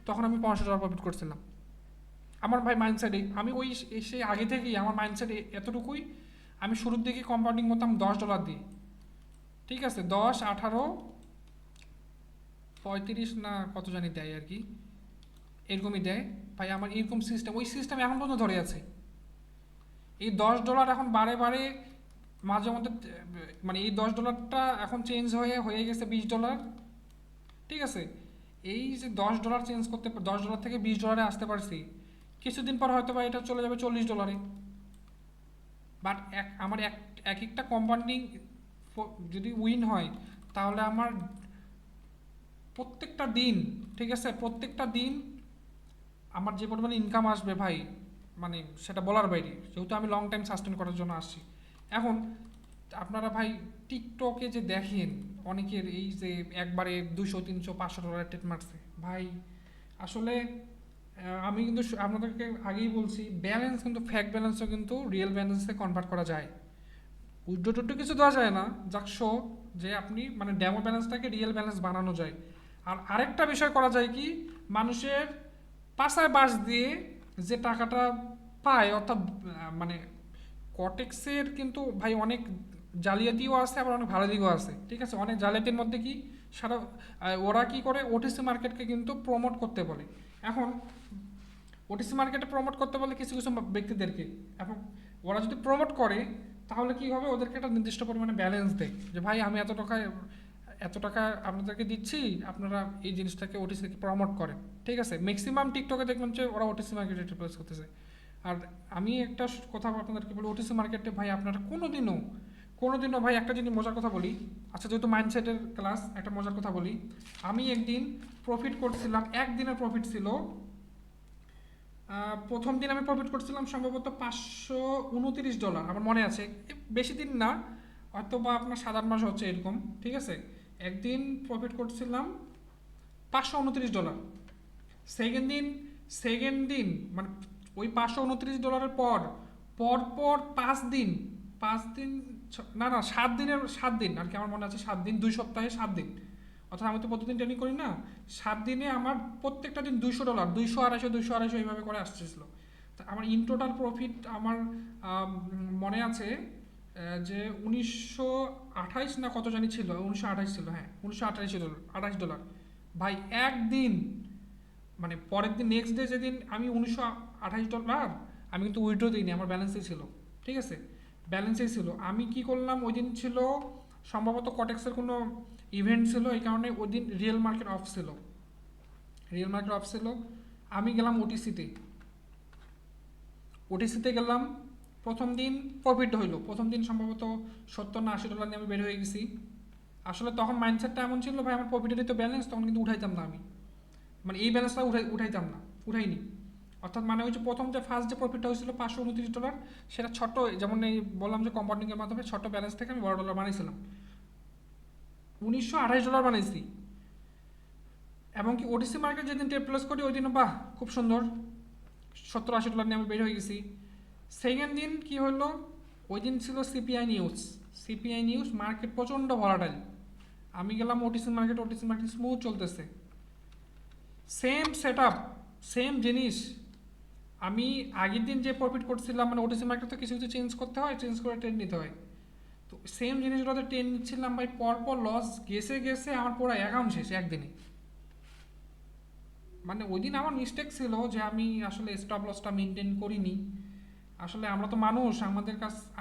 তখন আমি $500 প্রফিট করছিলাম। আমার ভাই মাইন্ডসেট, আমি ওই এসে আগে থেকেই আমার মাইন্ডসেট এতটুকুই। আমি শুরুর দিকে কম্পাউন্ডিং করতাম $10 দিয়ে, ঠিক আছে, 10, 18, 35 না কত জানি দেয় আর কি, এরকমই দেয় ভাই। আমার এরকম সিস্টেম, ওই সিস্টেম এখন পর্যন্ত ধরে আছে। এই $10 এখন বারে বারে মাঝে মধ্যে, মানে এই $10টা এখন চেঞ্জ হয়ে গেছে $20, ঠিক আছে। এই যে $10 চেঞ্জ করতে, $10 থেকে $20 আসতে পারছি, কিছুদিন পর হয়তো বা এটা চলে যাবে $40। বাট আমার এক একটা কম্পাউন্ডিং যদি উইন হয়, তাহলে আমার প্রত্যেকটা দিন, ঠিক আছে, প্রত্যেকটা দিন আমার যে পরিমাণে ইনকাম আসবে ভাই, মানে সেটা বলার বাইরে, যেহেতু আমি লং টাইম সাস্টেন করার জন্য আসছি। এখন আপনারা ভাই টিকটকে যে দেখেন অনেকের এই যে একবারে $200, $300, $500 ট্রেড মারছে ভাই, আসলে আমি কিন্তু আপনাদেরকে আগেই বলছি, ব্যালেন্স কিন্তু ফ্যাক ব্যালেন্সও কিন্তু রিয়েল ব্যালেন্সে কনভার্ট করা যায়। উইড্রো টুড্রো কিছু দেওয়া যায় না, যাক শো যে আপনি মানে ডেমো ব্যালেন্সটাকে রিয়েল ব্যালেন্স বানানো যায়। আর আরেকটা বিষয় করা যায় কি, মানুষের পাশায় বাস দিয়ে যে টাকাটা পায়, অর্থাৎ মানে কটেক্সের কিন্তু ভাই অনেক জালিয়াতিও আছে, আবার অনেক ভালো দিকও আছে, ঠিক আছে। অনেক জালিয়াতির মধ্যে কি, সারা ওরা কি করে, ওটিসি মার্কেটকে কিন্তু প্রমোট করতে বলে। এখন ওটিসি মার্কেটে প্রমোট করতে বলে কিছু কিছু ব্যক্তিদেরকে, এবং ওরা যদি প্রমোট করে তাহলে কি হবে, ওদেরকে একটা নির্দিষ্ট পরিমাণে ব্যালেন্স দেয় যে ভাই আমি এত টাকা আপনাদেরকে দিচ্ছি, আপনারা এই জিনিসটাকে ওটিসিকে প্রমোট করেন, ঠিক আছে। ম্যাক্সিমাম টিকটকে দেখবেন যে ওরা ওটিসি মার্কেটে রিপ্লেস করতেছে। আর আমি একটা কথা আপনাদেরকে বলি, ওটিসি মার্কেটে ভাই আপনারা কোনোদিনও ভাই, একটা জিনিস মজার কথা বলি, আচ্ছা যেহেতু মাইন্ডসেটের ক্লাস, একটা মজার কথা বলি। আমি একদিন প্রফিট করছিলাম, একদিনের প্রফিট ছিল, প্রথম দিন আমি প্রফিট করছিলাম সম্ভবত $529, আমার মনে আছে, বেশি দিন না, হয়তো বা আপনার 7-8 মাস হচ্ছে এরকম, ঠিক আছে। একদিন প্রফিট করছিলাম $529। সেকেন্ড দিন মানে ওই $529 পর পর পর 5 দিন, 5 দিন, না না 7 দিন আর কি, আমার মনে আছে 7 দিন, 2 সপ্তাহে 7 দিন, অর্থাৎ আমি তো প্রতিদিন ট্রেনিং করি না, 7 দিনে আমার প্রত্যেকটা দিন $200, 200, 250, 250 এইভাবে করে আসতেছিল। তা আমার ইন টোটাল প্রফিট আমার মনে আছে যে 1928 না কত জানি ছিল, 1928 ছিল, হ্যাঁ 1928 $28 ভাই একদিন। মানে পরের দিন নেক্সট ডে যেদিন আমি $1928, আমি কিন্তু উইথড্র দিইনি, আমার ব্যালেন্সেই ছিল, ঠিক আছে, ব্যালেন্সেই ছিল। আমি কি করলাম, ওই দিন ছিল সম্ভবত কটেক্সের কোনো ইভেন্ট ছিল, এই কারণে ওই দিন রিয়েল মার্কেট অফ ছিল। আমি গেলাম ওটিসিতে গেলাম। প্রথম দিন প্রফিট হইলো, প্রথম দিন সম্ভবত $70 না $80 নিয়ে আমি বের হয়ে গেছি। আসলে তখন মাইন্ডসেটটা এমন ছিল ভাই, আমার প্রফিটেরই তো ব্যালেন্স, তখন কিন্তু উঠাইতাম না আমি, মানে এই ব্যালেন্সটা উঠাইতাম না, উঠাইনি। অর্থাৎ মানে ওই যে প্রথম যে ফার্স্ট যে প্রফিটটা হয়েছিল $529, সেটা ছোট্ট, যেমন এই বললাম যে কম্পাউন্ডিংয়ের মাধ্যমে ছোট্ট ব্যালেন্স থেকে আমি $12 বানিয়েছিলাম, $1928 বানিয়েছি। এবং কি ওটিসি মার্কেট যেদিন ট্রেড প্লেস করি ওই দিনও বাহ খুব সুন্দর $70-80 নিয়ে আমি বের হয়ে গেছি। সেকেন্ড দিন কি হলো, ওই দিন ছিল সিপিআই নিউজ, মার্কেট প্রচণ্ড ভলাটাইল। আমি গেলাম ওটিসি মার্কেট স্মুথ চলতেছে, সেম সেট আপ, সেম জিনিস। আমি আগের দিন যে প্রফিট করছিলাম, মানে ওটিসি মার্কেট তো কিছু কিছু চেঞ্জ করতে হয়, চেঞ্জ করে ট্রেড নিতে হয়, তো সেম জিনিসগুলোতে ট্রেড নিচ্ছিলাম ভাই, পরপর লস গেছে আমার পুরো অ্যাকাউন্ট শেষ একদিনে। মানে ওই দিন আমার মিস্টেক ছিল যে আমি আসলে স্টপ লসটা মেনটেন করিনি। আসলে আমরা তো মানুষ,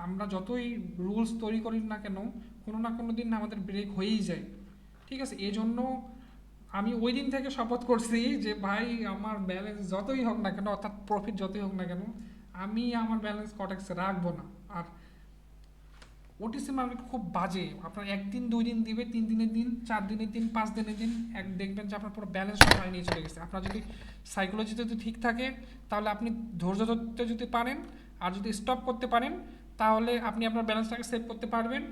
আমরা যতই রুলস তৈরি করি না কেন, কোনো না কোনো দিন আমাদের ব্রেক হয়েই যায়, ঠিক আছে। এই জন্য আমি ওই দিন থেকে শপথ করছি যে ভাই আমার ব্যালেন্স যতই হোক না কেন, অর্থাৎ প্রফিট যতই হোক না কেন, আমি আমার ব্যালেন্স কটেক্সে রাখবো না। আর ওটিসি মার্কেট খুব বাজে। আপনার একদিন 2 দিন দিবে, 3 দিনের দিন, 4 দিনের দিন, 5 দিনের দিন, দেখবেন যে আপনার পুরো ব্যালেন্স সবাই নিয়ে চলে গেছে। আপনার যদি সাইকোলজি যদি ঠিক থাকে তাহলে আপনি ধৈর্য ধরতে যদি পারেন, আর যদি স্টপ করতে পারেন তাহলে আপনি আপনার ব্যালেন্সটাকে সেভ করতে পারবেন।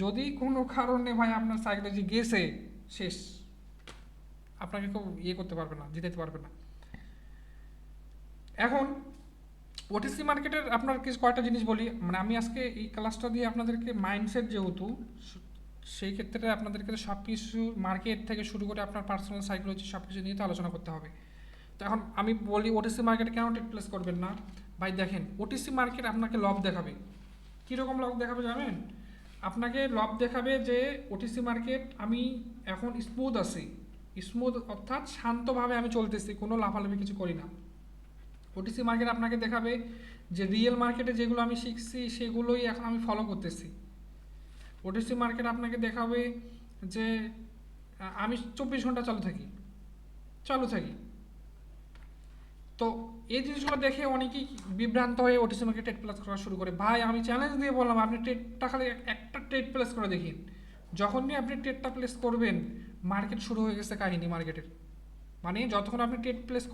যদি কোনো কারণে ভাই আপনার সাইকোলজি গেছে, শেষ, আপনাকে কেউ করতে পারবে না, জিতাতে পারবে না। এখন ওটিসি মার্কেটের আপনার কিছু কয়টা জিনিস বলি, মানে আমি আজকে এই ক্লাসটা দিয়ে আপনাদেরকে মাইন্ডসেট যেহেতু, সেই ক্ষেত্রে আপনাদেরকে সব কিছু মার্কেট থেকে শুরু করে আপনার পার্সোনাল সাইকোলজি সব কিছু নিয়ে তো আলোচনা করতে হবে। তো এখন আমি বলি ওটিসি মার্কেটে কেন টেক প্লেস করবেন না। ভাই দেখেন, ওটিসি মার্কেট আপনাকে লব দেখাবে। কীরকম লব দেখাবে জানেন? আপনাকে লব দেখাবে যে ওটিসি মার্কেট আমি এখন স্মুথ আছি, স্মুথ অর্থাৎ শান্তভাবে আমি চলতেছি, কোনো লাফালাফি কিছু করি না। ওটিসি মার্কেট আপনাকে দেখাবে যে রিয়েল মার্কেটে যেগুলো আমি শিখছি সেগুলোই এখন আমি ফলো করতেছি। ওটিসি মার্কেট আপনাকে দেখাবে যে আমি 24 ঘন্টা চালু থাকি। তো এই জিনিসগুলো দেখে অনেকেই বিভ্রান্ত হয়ে ওটিসি মার্কেট ট্রেড প্লেস করা শুরু করে। ভাই আমি চ্যালেঞ্জ দিয়ে বললাম, আপনি ট্রেডটা খালি একটা ট্রেড প্লেস করে দেখিন। যখনই আপনি ট্রেডটা প্লেস করবেন, মার্কেট শুরু হয়ে গেছে কাহিনী মার্কেটের। মানে যতক্ষণ আপনি ট্রেড প্লেস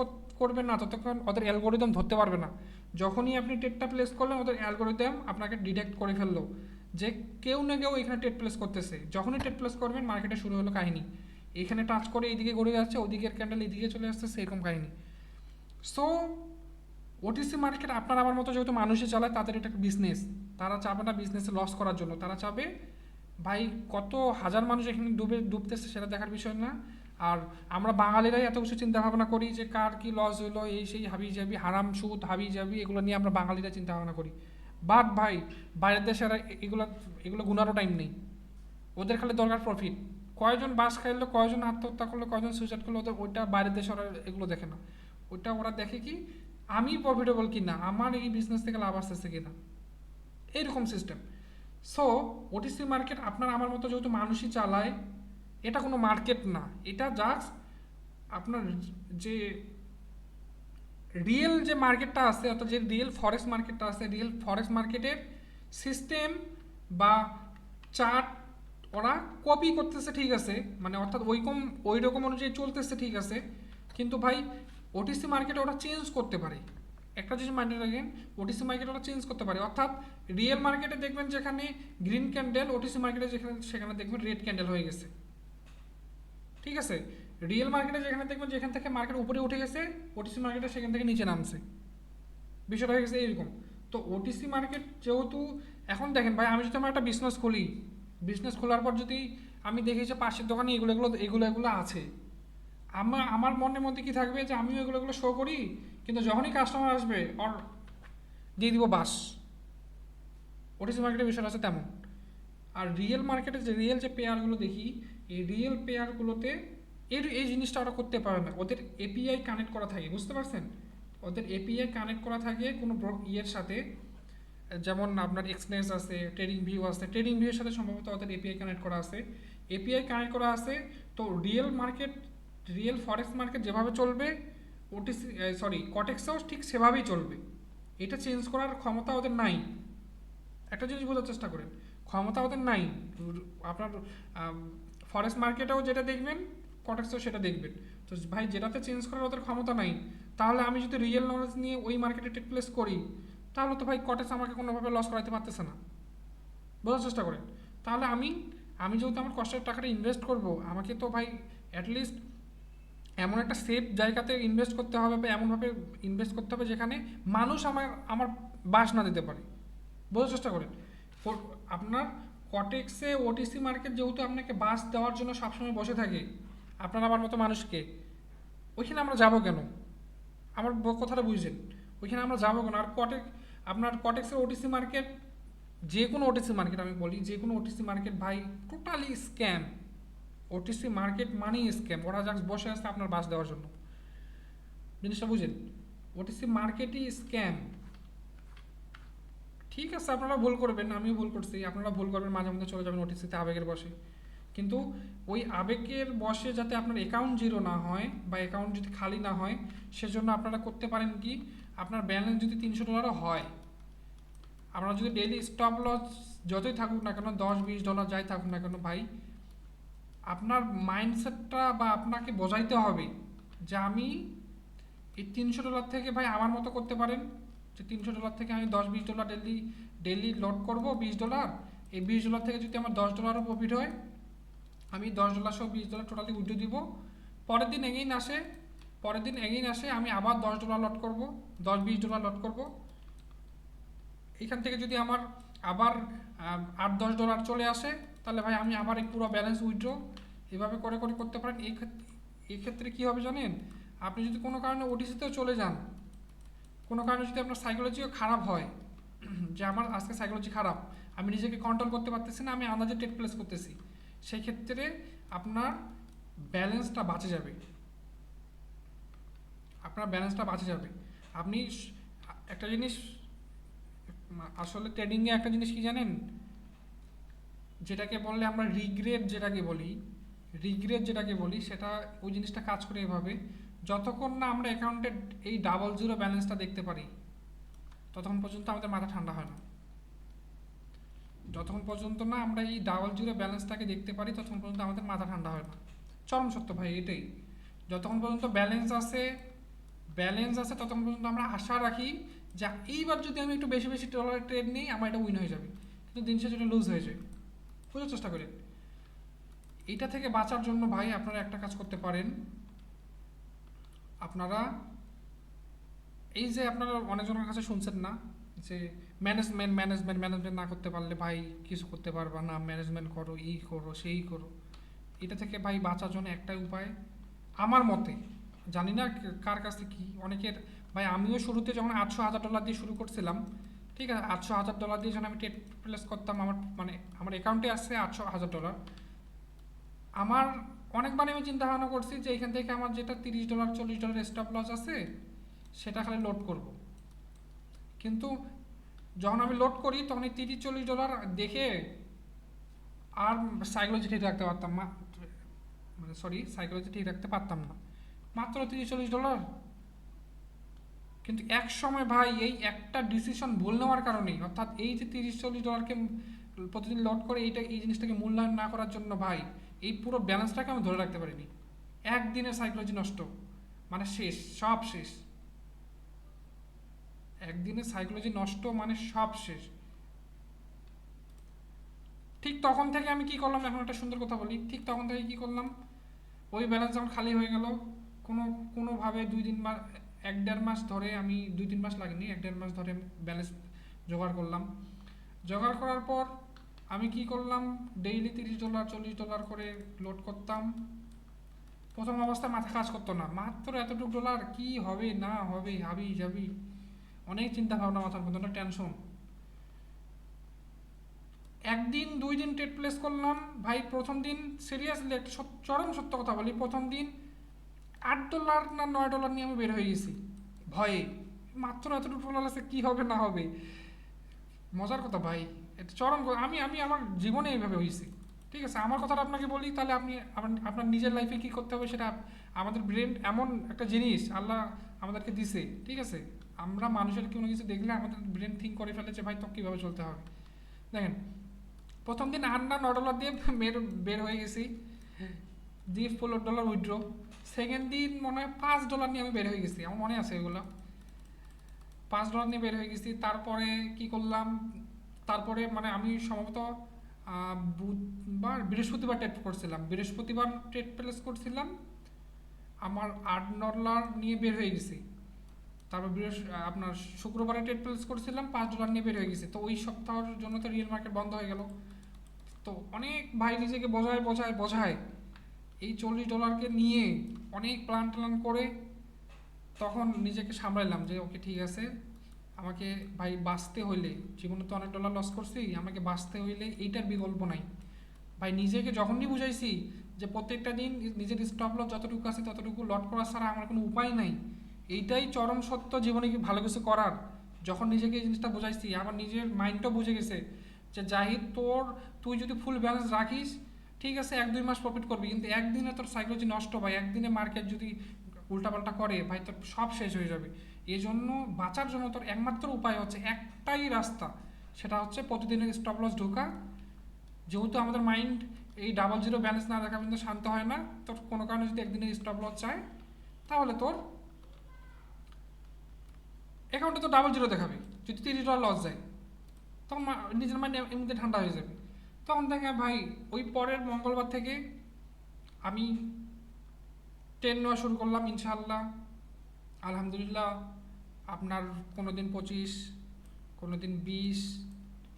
করবেন না, ততক্ষণ ওদের অ্যালগোরিদম ধরতে পারবে না। যখনই আপনি ট্রেডটা প্লেস করলেন, ওদের অ্যালগোরিদম আপনাকে ডিটেক্ট করে ফেললো যে কেউ না কেউ এখানে ট্রেড প্লেস করতেছে। যখনই ট্রেড প্লেস করবেন, মার্কেটে শুরু হলো কাহিনী। এখানে টাচ করে এইদিকে ঘুরে যাচ্ছে, ওদিকের ক্যান্ডেল এদিকে চলে আসছে, সেরকম কাহিনী। সো ওটিসি মার্কেট আপনার আমার মতো যেহেতু মানুষই চালায়, তাদের এটা বিজনেস। তারা চাবে না বিজনেসে লস করার জন্য, তারা চাবে ভাই কত হাজার মানুষ এখানে ডুবতেছে সেটা দেখার বিষয় না। আর আমরা বাঙালিরাই এত কিছু চিন্তা ভাবনা করি যে কার কি লস হলো, এই সেই হাবি যাবি, হারাম সুদ হাবি যাবি, এগুলো নিয়ে আমরা বাঙালিরা চিন্তা ভাবনা করি। বাট ভাই বাইরের দেশে এগুলো গুনারও টাইম নেই। ওদের খালি দরকার প্রফিট। কয়জন বাস খাইলো, কয়জন আত্মহত্যা করলো, কয়জন সুইসাইড করলো, ওদের ওইটা বাইরের দেশে ওরা এগুলো দেখে না। ওইটা ওরা দেখে কি আমি প্রফিটেবল কিনা, আমার এই বিজনেস থেকে লাভ আসতেছে কিনা, এইরকম সিস্টেম। সো ওটিসি মার্কেট আপনার আমার মতো যেহেতু মানুষই চালায়, এটা কোনো মার্কেট না, এটা জাস্ট আপনার যে রিয়েল যে মার্কেটটা আছে, অর্থাৎ যে রিয়েল ফরেক্স মার্কেটটা আছে, রিয়েল ফরেক্স মার্কেটের সিস্টেম বা চার্ট ওরা কপি করতেছে, ঠিক আছে, মানে অর্থাৎ ওই রকম অনুযায়ী চলতেছে, ঠিক আছে, কিন্তু ভাই ওটিসি মার্কেটে ওরা চেঞ্জ করতে পারে। একটা জিনিস মাইন্ডে রাখেন, ওটিসি মার্কেটে ওরা চেঞ্জ করতে পারে। অর্থাৎ রিয়েল মার্কেটে দেখবেন যেখানে গ্রিন ক্যান্ডেল, ওটিসি মার্কেটে সেখানে দেখবেন রেড ক্যান্ডেল হয়ে গেছে, ঠিক আছে। রিয়েল মার্কেটে যেখানে দেখবেন যেখান থেকে মার্কেট উপরে উঠে গেছে, ওটিসি মার্কেটে সেখান থেকে নিচে নামছে, বিষয়টা হয়ে গেছে এইরকম। তো ওটিসি মার্কেট যেহেতু এখন দেখেন ভাই, আমি যদি আমার একটা বিজনেস খোলার পর যদি আমি দেখি যে পাশের দোকানে এগুলো আছে, আমার মনের মধ্যে কি থাকবে যে আমিও এগুলো শো করি, কিন্তু যখনই কাস্টমার আসবে আর দিয়ে দিব বাস। ওটিসি মার্কেটের বিষয়টা আছে তেমন। আর রিয়েল মার্কেটে যে রিয়েল যে পেয়ারগুলো দেখি, এই রিয়েল পেয়ারগুলোতে এই জিনিসটা ওরা করতে পারে না। ওদের এপিআই কানেক্ট করা থাকে, বুঝতে পারছেন? ওদের এপিআই কানেক্ট করা থাকে কোনো ইয়ের সাথে, যেমন আপনার এক্সনেস আছে, ট্রেডিং ভিউ আছে, ট্রেডিং ভিউয়ের সাথে সম্ভবত ওদের এপিআই কানেক্ট করা আছে। এপিআই কানেক্ট করা আছে, তো রিয়েল ফরেক্স মার্কেট যেভাবে চলবে, কটেক্সও ঠিক সেভাবেই চলবে। এটা চেঞ্জ করার ক্ষমতা ওদের নাই। একটা জিনিস বোঝার চেষ্টা করেন, ক্ষমতা ওদের নাই। আপনার ফরেক্স মার্কেটেও যেটা দেখবেন, কটেক্সেও সেটা দেখবেন। তো ভাই যেটাতে চেঞ্জ করার ওদের ক্ষমতা নাই, তাহলে আমি যদি রিয়েল নলেজ নিয়ে ওই মার্কেটে টেক প্লেস করি, তাহলে তো ভাই কটেক্স আমাকে কোনোভাবে লস করাতে পারতেছে না। বোঝার চেষ্টা করেন। তাহলে আমি যেহেতু আমার কষ্টের টাকাটা ইনভেস্ট করব, আমাকে তো ভাই অ্যাটলিস্ট এমন একটা সেফ জায়গাতে ইনভেস্ট করতে হবে, বা এমনভাবে ইনভেস্ট করতে হবে যেখানে মানুষ আমার বাস না দিতে পারে। বোঝার চেষ্টা করেন। আপনার কটেক্সে ওটিসি মার্কেট যেহেতু আপনাকে বাস দেওয়ার জন্য সবসময় বসে থাকে, আপনার আমার মতো মানুষকে, ওইখানে আমরা যাব কেন? আমার কথাটা বুঝছেন? ওইখানে আমরা যাবো কেন? আর আপনার কটেক্সের ওটিসি মার্কেট, যে কোনো ওটিসি মার্কেট আমি বলি, যে কোনো ওটিসি মার্কেট ভাই টোটালি স্ক্যাম। ওটিসি মার্কেট মানেই স্ক্যাম। ওরা জাস্ট বসে আছে আপনার বাস দেওয়ার জন্য। জিনিসটা বুঝেন? ওটিসি মার্কেটই স্ক্যাম। ঠিক আছে, আপনারা ভুল করবেন, আমিও ভুল করছি, আপনারা ভুল করবেন, মাঝে মধ্যে চলে যাবেন ওটিসিতে আবেগের বসে। কিন্তু ওই আবেগের বসে যাতে আপনার অ্যাকাউন্ট জিরো না হয়, বা অ্যাকাউন্ট যদি খালি না হয়, সেজন্য আপনারা করতে পারেন কি, আপনার ব্যালেন্স যদি $300 হয়, আপনার যদি ডেইলি স্টপ লস যতই থাকুক না কেন $10-20 যাই থাকুক না কেন ভাই, আপনার মাইন্ডসেটটা বা আপনাকে বোঝাইতে হবে যে আমি এই $300 থেকে ভাই আমার মতো করতে পারেন, যে $300 থেকে আমি $10-20 ডেইলি ডেইলি লোড করবো। $20, এই $20 থেকে যদি আমার $10 প্রফিট হয়, আমি $10 সহ $20 টোটালি উইথড্র দিব। পরের দিন এগেইন আসে আমি আবার $10 লট করব, $10-20 লট করব। এখান থেকে যদি আমার আবার $8-10 চলে আসে, তাহলে ভাই আমি আবার এই পুরো ব্যালেন্স উইথড্র এভাবে করে করে করতে পারেন। এই ক্ষেত্রে কী হবে জানেন, আপনি যদি কোনো কারণে ওটিসিতেও চলে যান, কোনো কারণে যদি আপনার সাইকোলজিও খারাপ হয়, যে আমার আজকে সাইকোলজি খারাপ, আমি নিজেকে কন্ট্রোল করতে পারতেছি না, আমি আন্দাজে ট্রেড প্লেস করতেছি, সেই ক্ষেত্রে আপনার ব্যালেন্সটা বাঁচে যাবে। আপনি একটা জিনিস, আসলে ট্রেডিংয়ে একটা জিনিস কি জানেন, যেটাকে বললে আমরা রিগ্রেট যেটাকে বলি সেটা ওই জিনিসটা কাজ করে এভাবে, যতক্ষণ না আমরা অ্যাকাউন্টে এই 00 ব্যালেন্সটা দেখতে পারি ততক্ষণ পর্যন্ত আমাদের মাথা ঠান্ডা হয় না। যতক্ষণ পর্যন্ত না আমরা এই 00 ব্যালেন্সটাকে দেখতে পারি ততক্ষণ পর্যন্ত আমাদের মাথা ঠান্ডা হয় না। চরম সত্য ভাই এটাই। যতক্ষণ পর্যন্ত ব্যালেন্স আছে ততক্ষণ পর্যন্ত আমরা আশা রাখি যে এইবার যদি আমি একটু বেশি বেশি ডলারের ট্রেড নিই আমার এটা উইন হয়ে যাবে, কিন্তু দিন শেষে এটা লুজ হয়ে যায়। বোঝার চেষ্টা করেন। এইটা থেকে বাঁচার জন্য ভাই আপনারা একটা কাজ করতে পারেন। আপনারা এই যে আপনারা অনেকজনের কাছে শুনছেন না যে ম্যানেজমেন্ট না করতে পারলে ভাই কিছু করতে পারবা না, ম্যানেজমেন্ট করো, এই করো সেই করো। এটা থেকে ভাই বাঁচার জন্য একটাই উপায় আমার মতে, জানি না কার কাছে কি অনেকের, ভাই আমিও শুরুতে যখন $800,000 দিয়ে শুরু করছিলাম, ঠিক আছে, $800,000 দিয়ে যখন আমি ট্রেড প্লেস করতাম, আমার অ্যাকাউন্টে আসছে $800,000। আমার অনেকবার আমি চিন্তা ভাবনা করছি যে এখান থেকে আমার যেটা $30-40 স্টপ লস আছে সেটা খালি লোড করব, কিন্তু যখন আমি লোড করি তখন এই $30-40 দেখে আর সাইকোলজি ঠিক রাখতে পারতাম না, সাইকোলজি ঠিক রাখতে পারতাম না। মাত্র $30-40, কিন্তু এক সময় ভাই এই একটা ডিসিশন ভুল নেওয়ার কারণেই, অর্থাৎ এই যে $30-40কে প্রতিদিন লোড করে এই জিনিসটাকে মূল্যায়ন না করার জন্য ভাই এই পুরো ব্যালেন্সটাকে আমি ধরে রাখতে পারিনি। একদিনের সাইকোলজি নষ্ট, মানে শেষ, সব শেষ। একদিনের সাইকোলজি নষ্ট মানে সব শেষ। ঠিক তখন থেকে আমি কি করলাম, এখন একটা সুন্দর কথা বলি, ঠিক তখন থেকে কি করলাম, ওই ব্যালেন্স যখন খালি হয়ে গেল, কোনোভাবে 1-1.5 মাস ধরে, আমি 2-3 মাস লাগেনি, 1-1.5 মাস ধরে ব্যালেন্স জোগাড় করলাম। জোগাড় করার পর আমি কি করলাম, ডেইলি $30-40 করে লোড করতাম। প্রথম অবস্থায় মাথা কাজ করতো না, মাত্র এতটুকু ডলার কি হবে না হবে, হাবি যাবি, অনেক চিন্তা ভাবনা মাথার মধ্যে, টেনশন। একদিন 2 দিন ট্রেড প্লেস করলাম ভাই, প্রথম দিন সিরিয়াসলি একটা চরম সত্য কথা বলি, প্রথম দিন $8 না $9 নিয়ে আমি বের হয়ে গেছি ভয়ে, মাত্র এতটুকু ডলার আছে কী হবে না হবে। মজার কথা ভাই, এটা চরম আমি আমার জীবনে এইভাবে হয়েছি। ঠিক আছে, আমার কথাটা আপনাকে বলি, তাহলে আপনি আপনার নিজের লাইফে কী করতে হবে সেটা, আমাদের ব্রেন এমন একটা জিনিস আল্লাহ আমাদেরকে দিছে, ঠিক আছে, আমরা মানুষের কোনো কিছু দেখলে আমাদের ব্রেন থিঙ্ক করে ফেলে যে ভাই তো কীভাবে চলতে হবে। দেখেন, প্রথম দিন $8 না $9 দিয়ে বের হয়ে গেছি, দিয়ে $16 উইথড্র। সেকেন্ড দিন মনে হয় $5 নিয়ে আমি বের হয়ে গেছি, আমার মনে আছে এগুলো, $5 নিয়ে বের হয়ে গেছি। তারপরে কি করলাম, তারপরে মানে আমি সম্ভবত বৃহস্পতিবার ট্রেড প্লেস করছিলাম, আমার $8 নিয়ে বের হয়ে গেছি। তারপর আপনার শুক্রবারে ট্রেড প্লেস করছিলাম, $5 নিয়ে বের হয়ে গেছে। তো ওই সপ্তাহের জন্য তো রিয়েল মার্কেট বন্ধ হয়ে গেল। তো অনেক ভাই নিজেকে বোঝায় এই $40কে নিয়ে অনেক প্ল্যান করে তখন নিজেকে সামলাইলাম যে ওকে ঠিক আছে, আমাকে ভাই বাঁচতে হইলে, জীবনে তো অনেক ডলার লস করছি, আমাকে বাঁচতে হইলে এইটার বিকল্প নাই ভাই। নিজেকে যখনই বুঝাইছি যে প্রত্যেকটা দিন নিজের স্টপ লস যতটুকু আছে ততটুকু লট করা ছাড়া আমার কোনো উপায় নাই, এইটাই চরম সত্য জীবনে কি ভালো কিছু করার। যখন নিজেকে এই জিনিসটা বুঝাইছি, আমার নিজের মাইন্ডটাও বুঝে গেছে যে জাহিদ তুই যদি ফুল ব্যালেন্স রাখিস ঠিক আছে 1-2 মাস প্রফিট করবি, কিন্তু একদিনে তোর সাইকোলজি নষ্ট ভাই, একদিনে মার্কেট যদি উল্টাপাল্টা করে ভাই তোর সব শেষ হয়ে যাবে। এই জন্য বাঁচার জন্য তোর একমাত্র উপায় হচ্ছে একটাই রাস্তা, সেটা হচ্ছে প্রতিদিনের স্টপ লস ঢোকা। যেহেতু আমাদের মাইন্ড এই ডাবল জিরো ব্যালেন্স না দেখা পর্যন্ত শান্ত হয় না, তোর কোনো কারণে যদি একদিনের স্টপ লস চায় তাহলে তোর অ্যাকাউন্টে তো ডাবল জিরো দেখাবে। যদি $30 লস যায় তখন নিজের মাইন্ড এমনিতে ঠান্ডা হয়ে যাবে। তখন থেকে ভাই ওই পরের মঙ্গলবার থেকে আমি ট্রেন নেওয়া শুরু করলাম ইনশাআল্লাহ। আলহামদুলিল্লাহ আপনার কোনো দিন 25, কোনো দিন 20,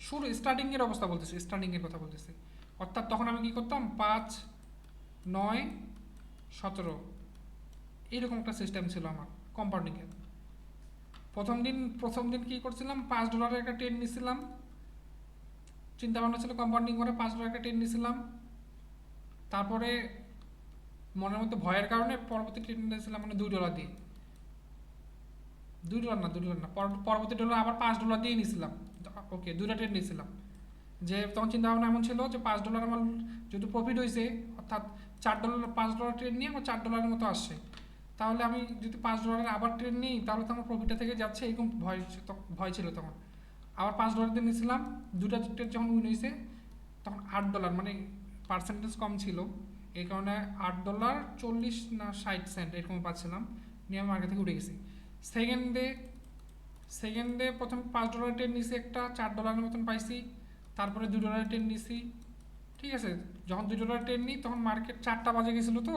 শুরু স্টার্টিংয়ের অবস্থা বলতেছি, স্টার্টিংয়ের কথা বলতেছি। অর্থাৎ তখন আমি কি করতাম 5, 9, 17 এইরকম একটা সিস্টেম ছিল আমার কম্পাউন্ডিংয়ের। প্রথম দিন কি করছিলাম, $5 একটা ট্রেন নিয়েছিলাম। চিন্তা ভাবনা ছিল কম্পাউন্ডিং করে $5 একটা ট্রেন নিয়েছিলাম। তারপরে মনের মধ্যে ভয়ের কারণে পরবর্তী ট্রেন নিয়েছিলাম মানে $2 দিয়ে। $2 না, পরবর্তী ডলার আবার $5 দিয়ে নিয়েছিলাম। ওকে, 2টা ট্রেন নিয়েছিলাম। যে তখন চিন্তা ভাবনা এমন ছিল যে $5 আমার যেহেতু প্রফিট হয়েছে, অর্থাৎ $5 ট্রেন নিয়ে আমার $4 মতো আসছে, তাহলে আমি যদি $5 আবার ট্রেন নিই তাহলে তো আমার প্রফিটটা থেকে যাচ্ছে, এরকম ভয় ছিল তখন। আবার $5 দিয়ে নিয়েছিলাম। 2টা ট্রেন যখন উইন হয়েছে তখন $8 মানে পার্সেন্টেজ কম ছিল, এই কারণে $8.40 না 60 সেন্ট এরকম পাচ্ছিলাম, নিয়ে আমি মার্কেট থেকে উঠে গেছি। সেকেন্ডে প্রথম $5 ট্রেন নিয়েছি, একটা $4 মতন পাইছি। তারপরে $2 ট্রেন নিয়েছি। ঠিক আছে, যখন $2 ট্রেন নিই তখন মার্কেট 4টা বাজে গেছিলো, তো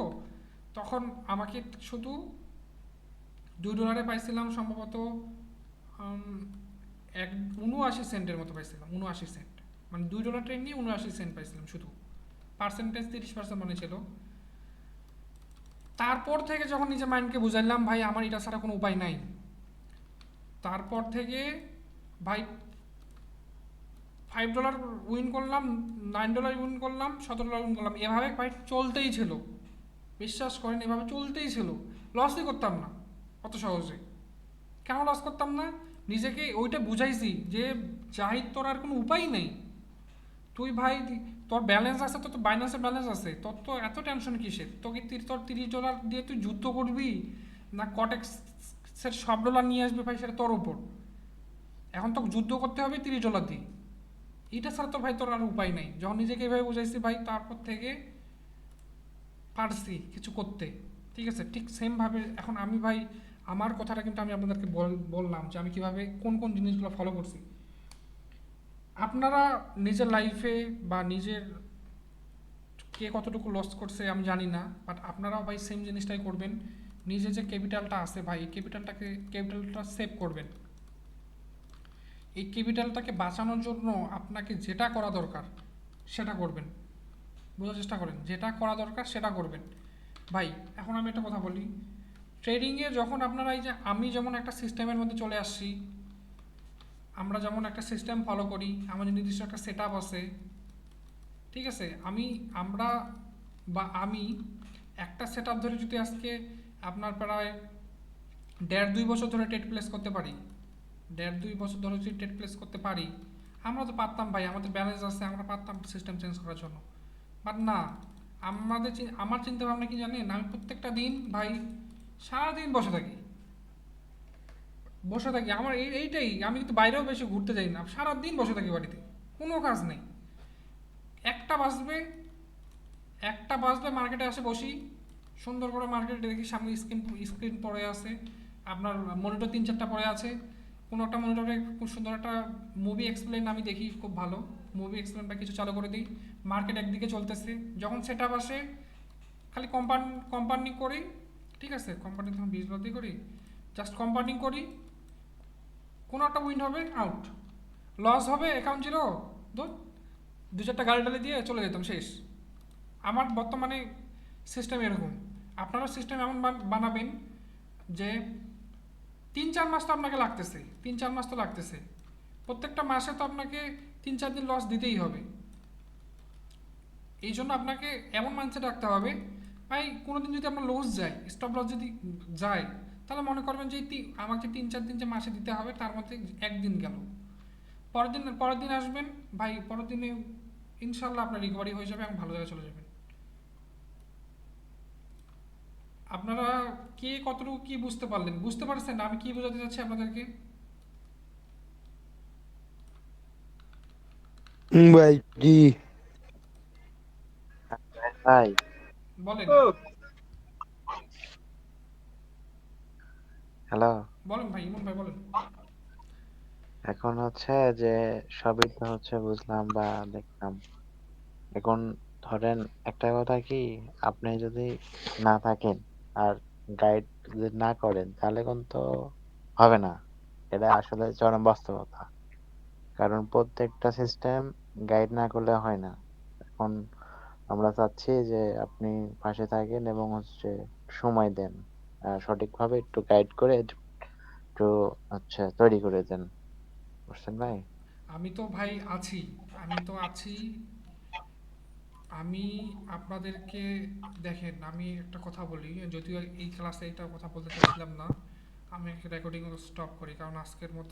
তখন আমাকে শুধু $2 পাইছিলাম সম্ভবত 79 সেন্টের মতো পাইছিলাম। 79 সেন্ট মানে $2 ট্রেন নিয়ে 79 সেন্ট পাইছিলাম শুধু। পার্সেন্টেজ 30% মনে ছিল। তারপর থেকে যখন নিজের মাইন্ডকে বুঝাইলাম ভাই আমার এটা ছাড়া কোনো উপায় নাই, তারপর থেকে ভাই $5 উইন করলাম, $9 উইন করলাম, $17 উইন করলাম, এভাবে ভাই চলতেই ছিল। বিশ্বাস করেন এভাবে চলতেই ছিল, লসই করতাম না অত সহজে। কেন লস করতাম না? নিজেকে ওইটা বুঝাইছি যে জাহিদ তোর আর কোনো উপায় নেই। তুই ভাই তোর ব্যালেন্স আছে, তোর তো বাইন্যান্সের ব্যালেন্স আছে, তোর তো এত টেনশন কিসের? তোকে তোর $30 দিয়ে তুই যুদ্ধ করবি না কটেক্সের সব ডলার নিয়ে আসবি ভাই, সেটা তোর উপর। এখন তোকে যুদ্ধ করতে হবে $30 দিয়ে, এটা ছাড়া তো ভাই তোর আর উপায় নাই। যখন নিজেকে এভাবে বুঝাইছি ভাই, তারপর থেকে পারছি কিছু করতে। ঠিক আছে, ঠিক সেমভাবে এখন আমি ভাই আমার কথাটা কিন্তু আমি আপনাদেরকে বললাম যে আমি কিভাবে কোন কোন জিনিসগুলো ফলো করছি। আপনারা নিজের লাইফে বা নিজের কে কতটুকু লস করছে আমি জানি না, বাট আপনারাও ভাই সেম জিনিসটাই করবেন। নিজে যে ক্যাপিটালটা আছে ভাই, এই ক্যাপিটালটা সেভ করবেন। এই ক্যাপিটালটাকে বাঁচানোর জন্য আপনাকে যেটা করা দরকার সেটা করবেন। বোঝার চেষ্টা করেন, যেটা করা দরকার সেটা করবেন ভাই। এখন আমি একটা কথা বলি, ট্রেডিংয়ে যখন আপনারা এই যে আমি যেমন একটা সিস্টেমের মধ্যে চলে আসছি, আমরা যেমন একটা সিস্টেম ফলো করি, আমাদের নির্দিষ্ট একটা সেট আপ আছে। ঠিক আছে, আমি একটা সেট আপ ধরে যদি আজকে আপনার প্রায় 1.5-2 বছর ধরে ট্রেড প্লেস করতে পারি, 1.5-2 বছর ধরে যদি ট্রেড প্লেস করতে পারি, আমরা তো পারতাম ভাই, আমাদের ব্যালেন্স আছে, আমরা পারতাম সিস্টেম চেঞ্জ করার জন্য। বাট না, আমার চিন্তা ভাবনা কি জানেন, আমি প্রত্যেকটা দিন ভাই সারাদিন বসে থাকি। আমার এইটাই, আমি কিন্তু বাইরেও বেশি ঘুরতে যাই না, সারাদিন বসে থাকি বাড়িতে, কোনো কাজ নেই। একটা বাজবে মার্কেটে আসে বসি, সুন্দর করে মার্কেটে দেখি সামনে স্ক্রিন পড়ে আছে, আপনার মনিটর 3-4টা পড়ে আছে, কোনো একটা মনিটরে খুব সুন্দর একটা মুভি এক্সপ্লেন আমি দেখি, খুব ভালো মুভি এক্সপ্লেন বা কিছু চালু করে দিই। মার্কেট একদিকে চলতেছে, যখন সেট আপ আসে খালি কম্পাউন্ডিং করি। ঠিক আছে, কম্পাউন্ডিং তখন 20 দিয়ে করি, জাস্ট কম্পাউন্ডিং করি। কোনো একটা উইন হবে, আউট, লস হবে, অ্যাকাউন্ট জিরো, 2-4টা গাড়ি টালি দিয়ে চলে যেতাম, শেষ। আমার বর্তমানে সিস্টেম এরকম। আপনারা সিস্টেম এমন বানাবেন যে 3-4 মাস তো আপনাকে লাগতেছে, 3-4 মাস তো লাগতেছে, প্রত্যেকটা মাসে তো আপনাকে 3-4 দিন লস দিতেই হবে। এই জন্য আপনাকে এমন মাইন্ডসেট রাখতে হবে ভাই, কোনো দিন যদি আপনার লস যায়, স্টপ লস যদি যায়, তাহলে মনে করবেন যে আমাকে 3-4 দিন যে মাসে দিতে হবে তার মধ্যে একদিন গেল, পরের দিন আসবেন ভাই, পরের দিনে ইনশাল্লাহ আপনার রিকভারি হয়ে যাবে এবং ভালো জায়গায় চলে যাবেন। আপনারা কে কতটুকু কি বুঝতে পারছেন, আমি কি বোঝাতে চাচ্ছি আপনাদেরকে? ভাই জি। ভাই বলেন হ্যালো, বলেন ভাই, ইমন ভাই বলেন। এখন হচ্ছে যে সবই তো হচ্ছে বুঝলাম বা দেখলাম। এখন ধরেন একটা কথা কি, আপনি যদি না থাকেন আর গাইড যদি না করেন তাহলে কিন্তু হবে না। এটা আসলে চরম বাস্তবতা। কারণ প্রত্যেকটা সিস্টেম গাইড না করলে হয় না। এখন আমরা চাচ্ছি যে আপনি পাশে থাকেন এবং হচ্ছে সময় দেন। সঠিকভাবে একটু গাইড করে একটু আচ্ছা তৈরি করে দেন। বুঝছেন ভাই? আমি তো ভাই আছি, আমি তো আছি। আমি আপনাদেরকে, দেখেন আমি একটা কথা বলি, যদিও এই ক্লাসে এটা কথা বলতে চাচ্ছিলাম না, আমি রেকর্ডিং স্টপ করি কারণ আজকের মতো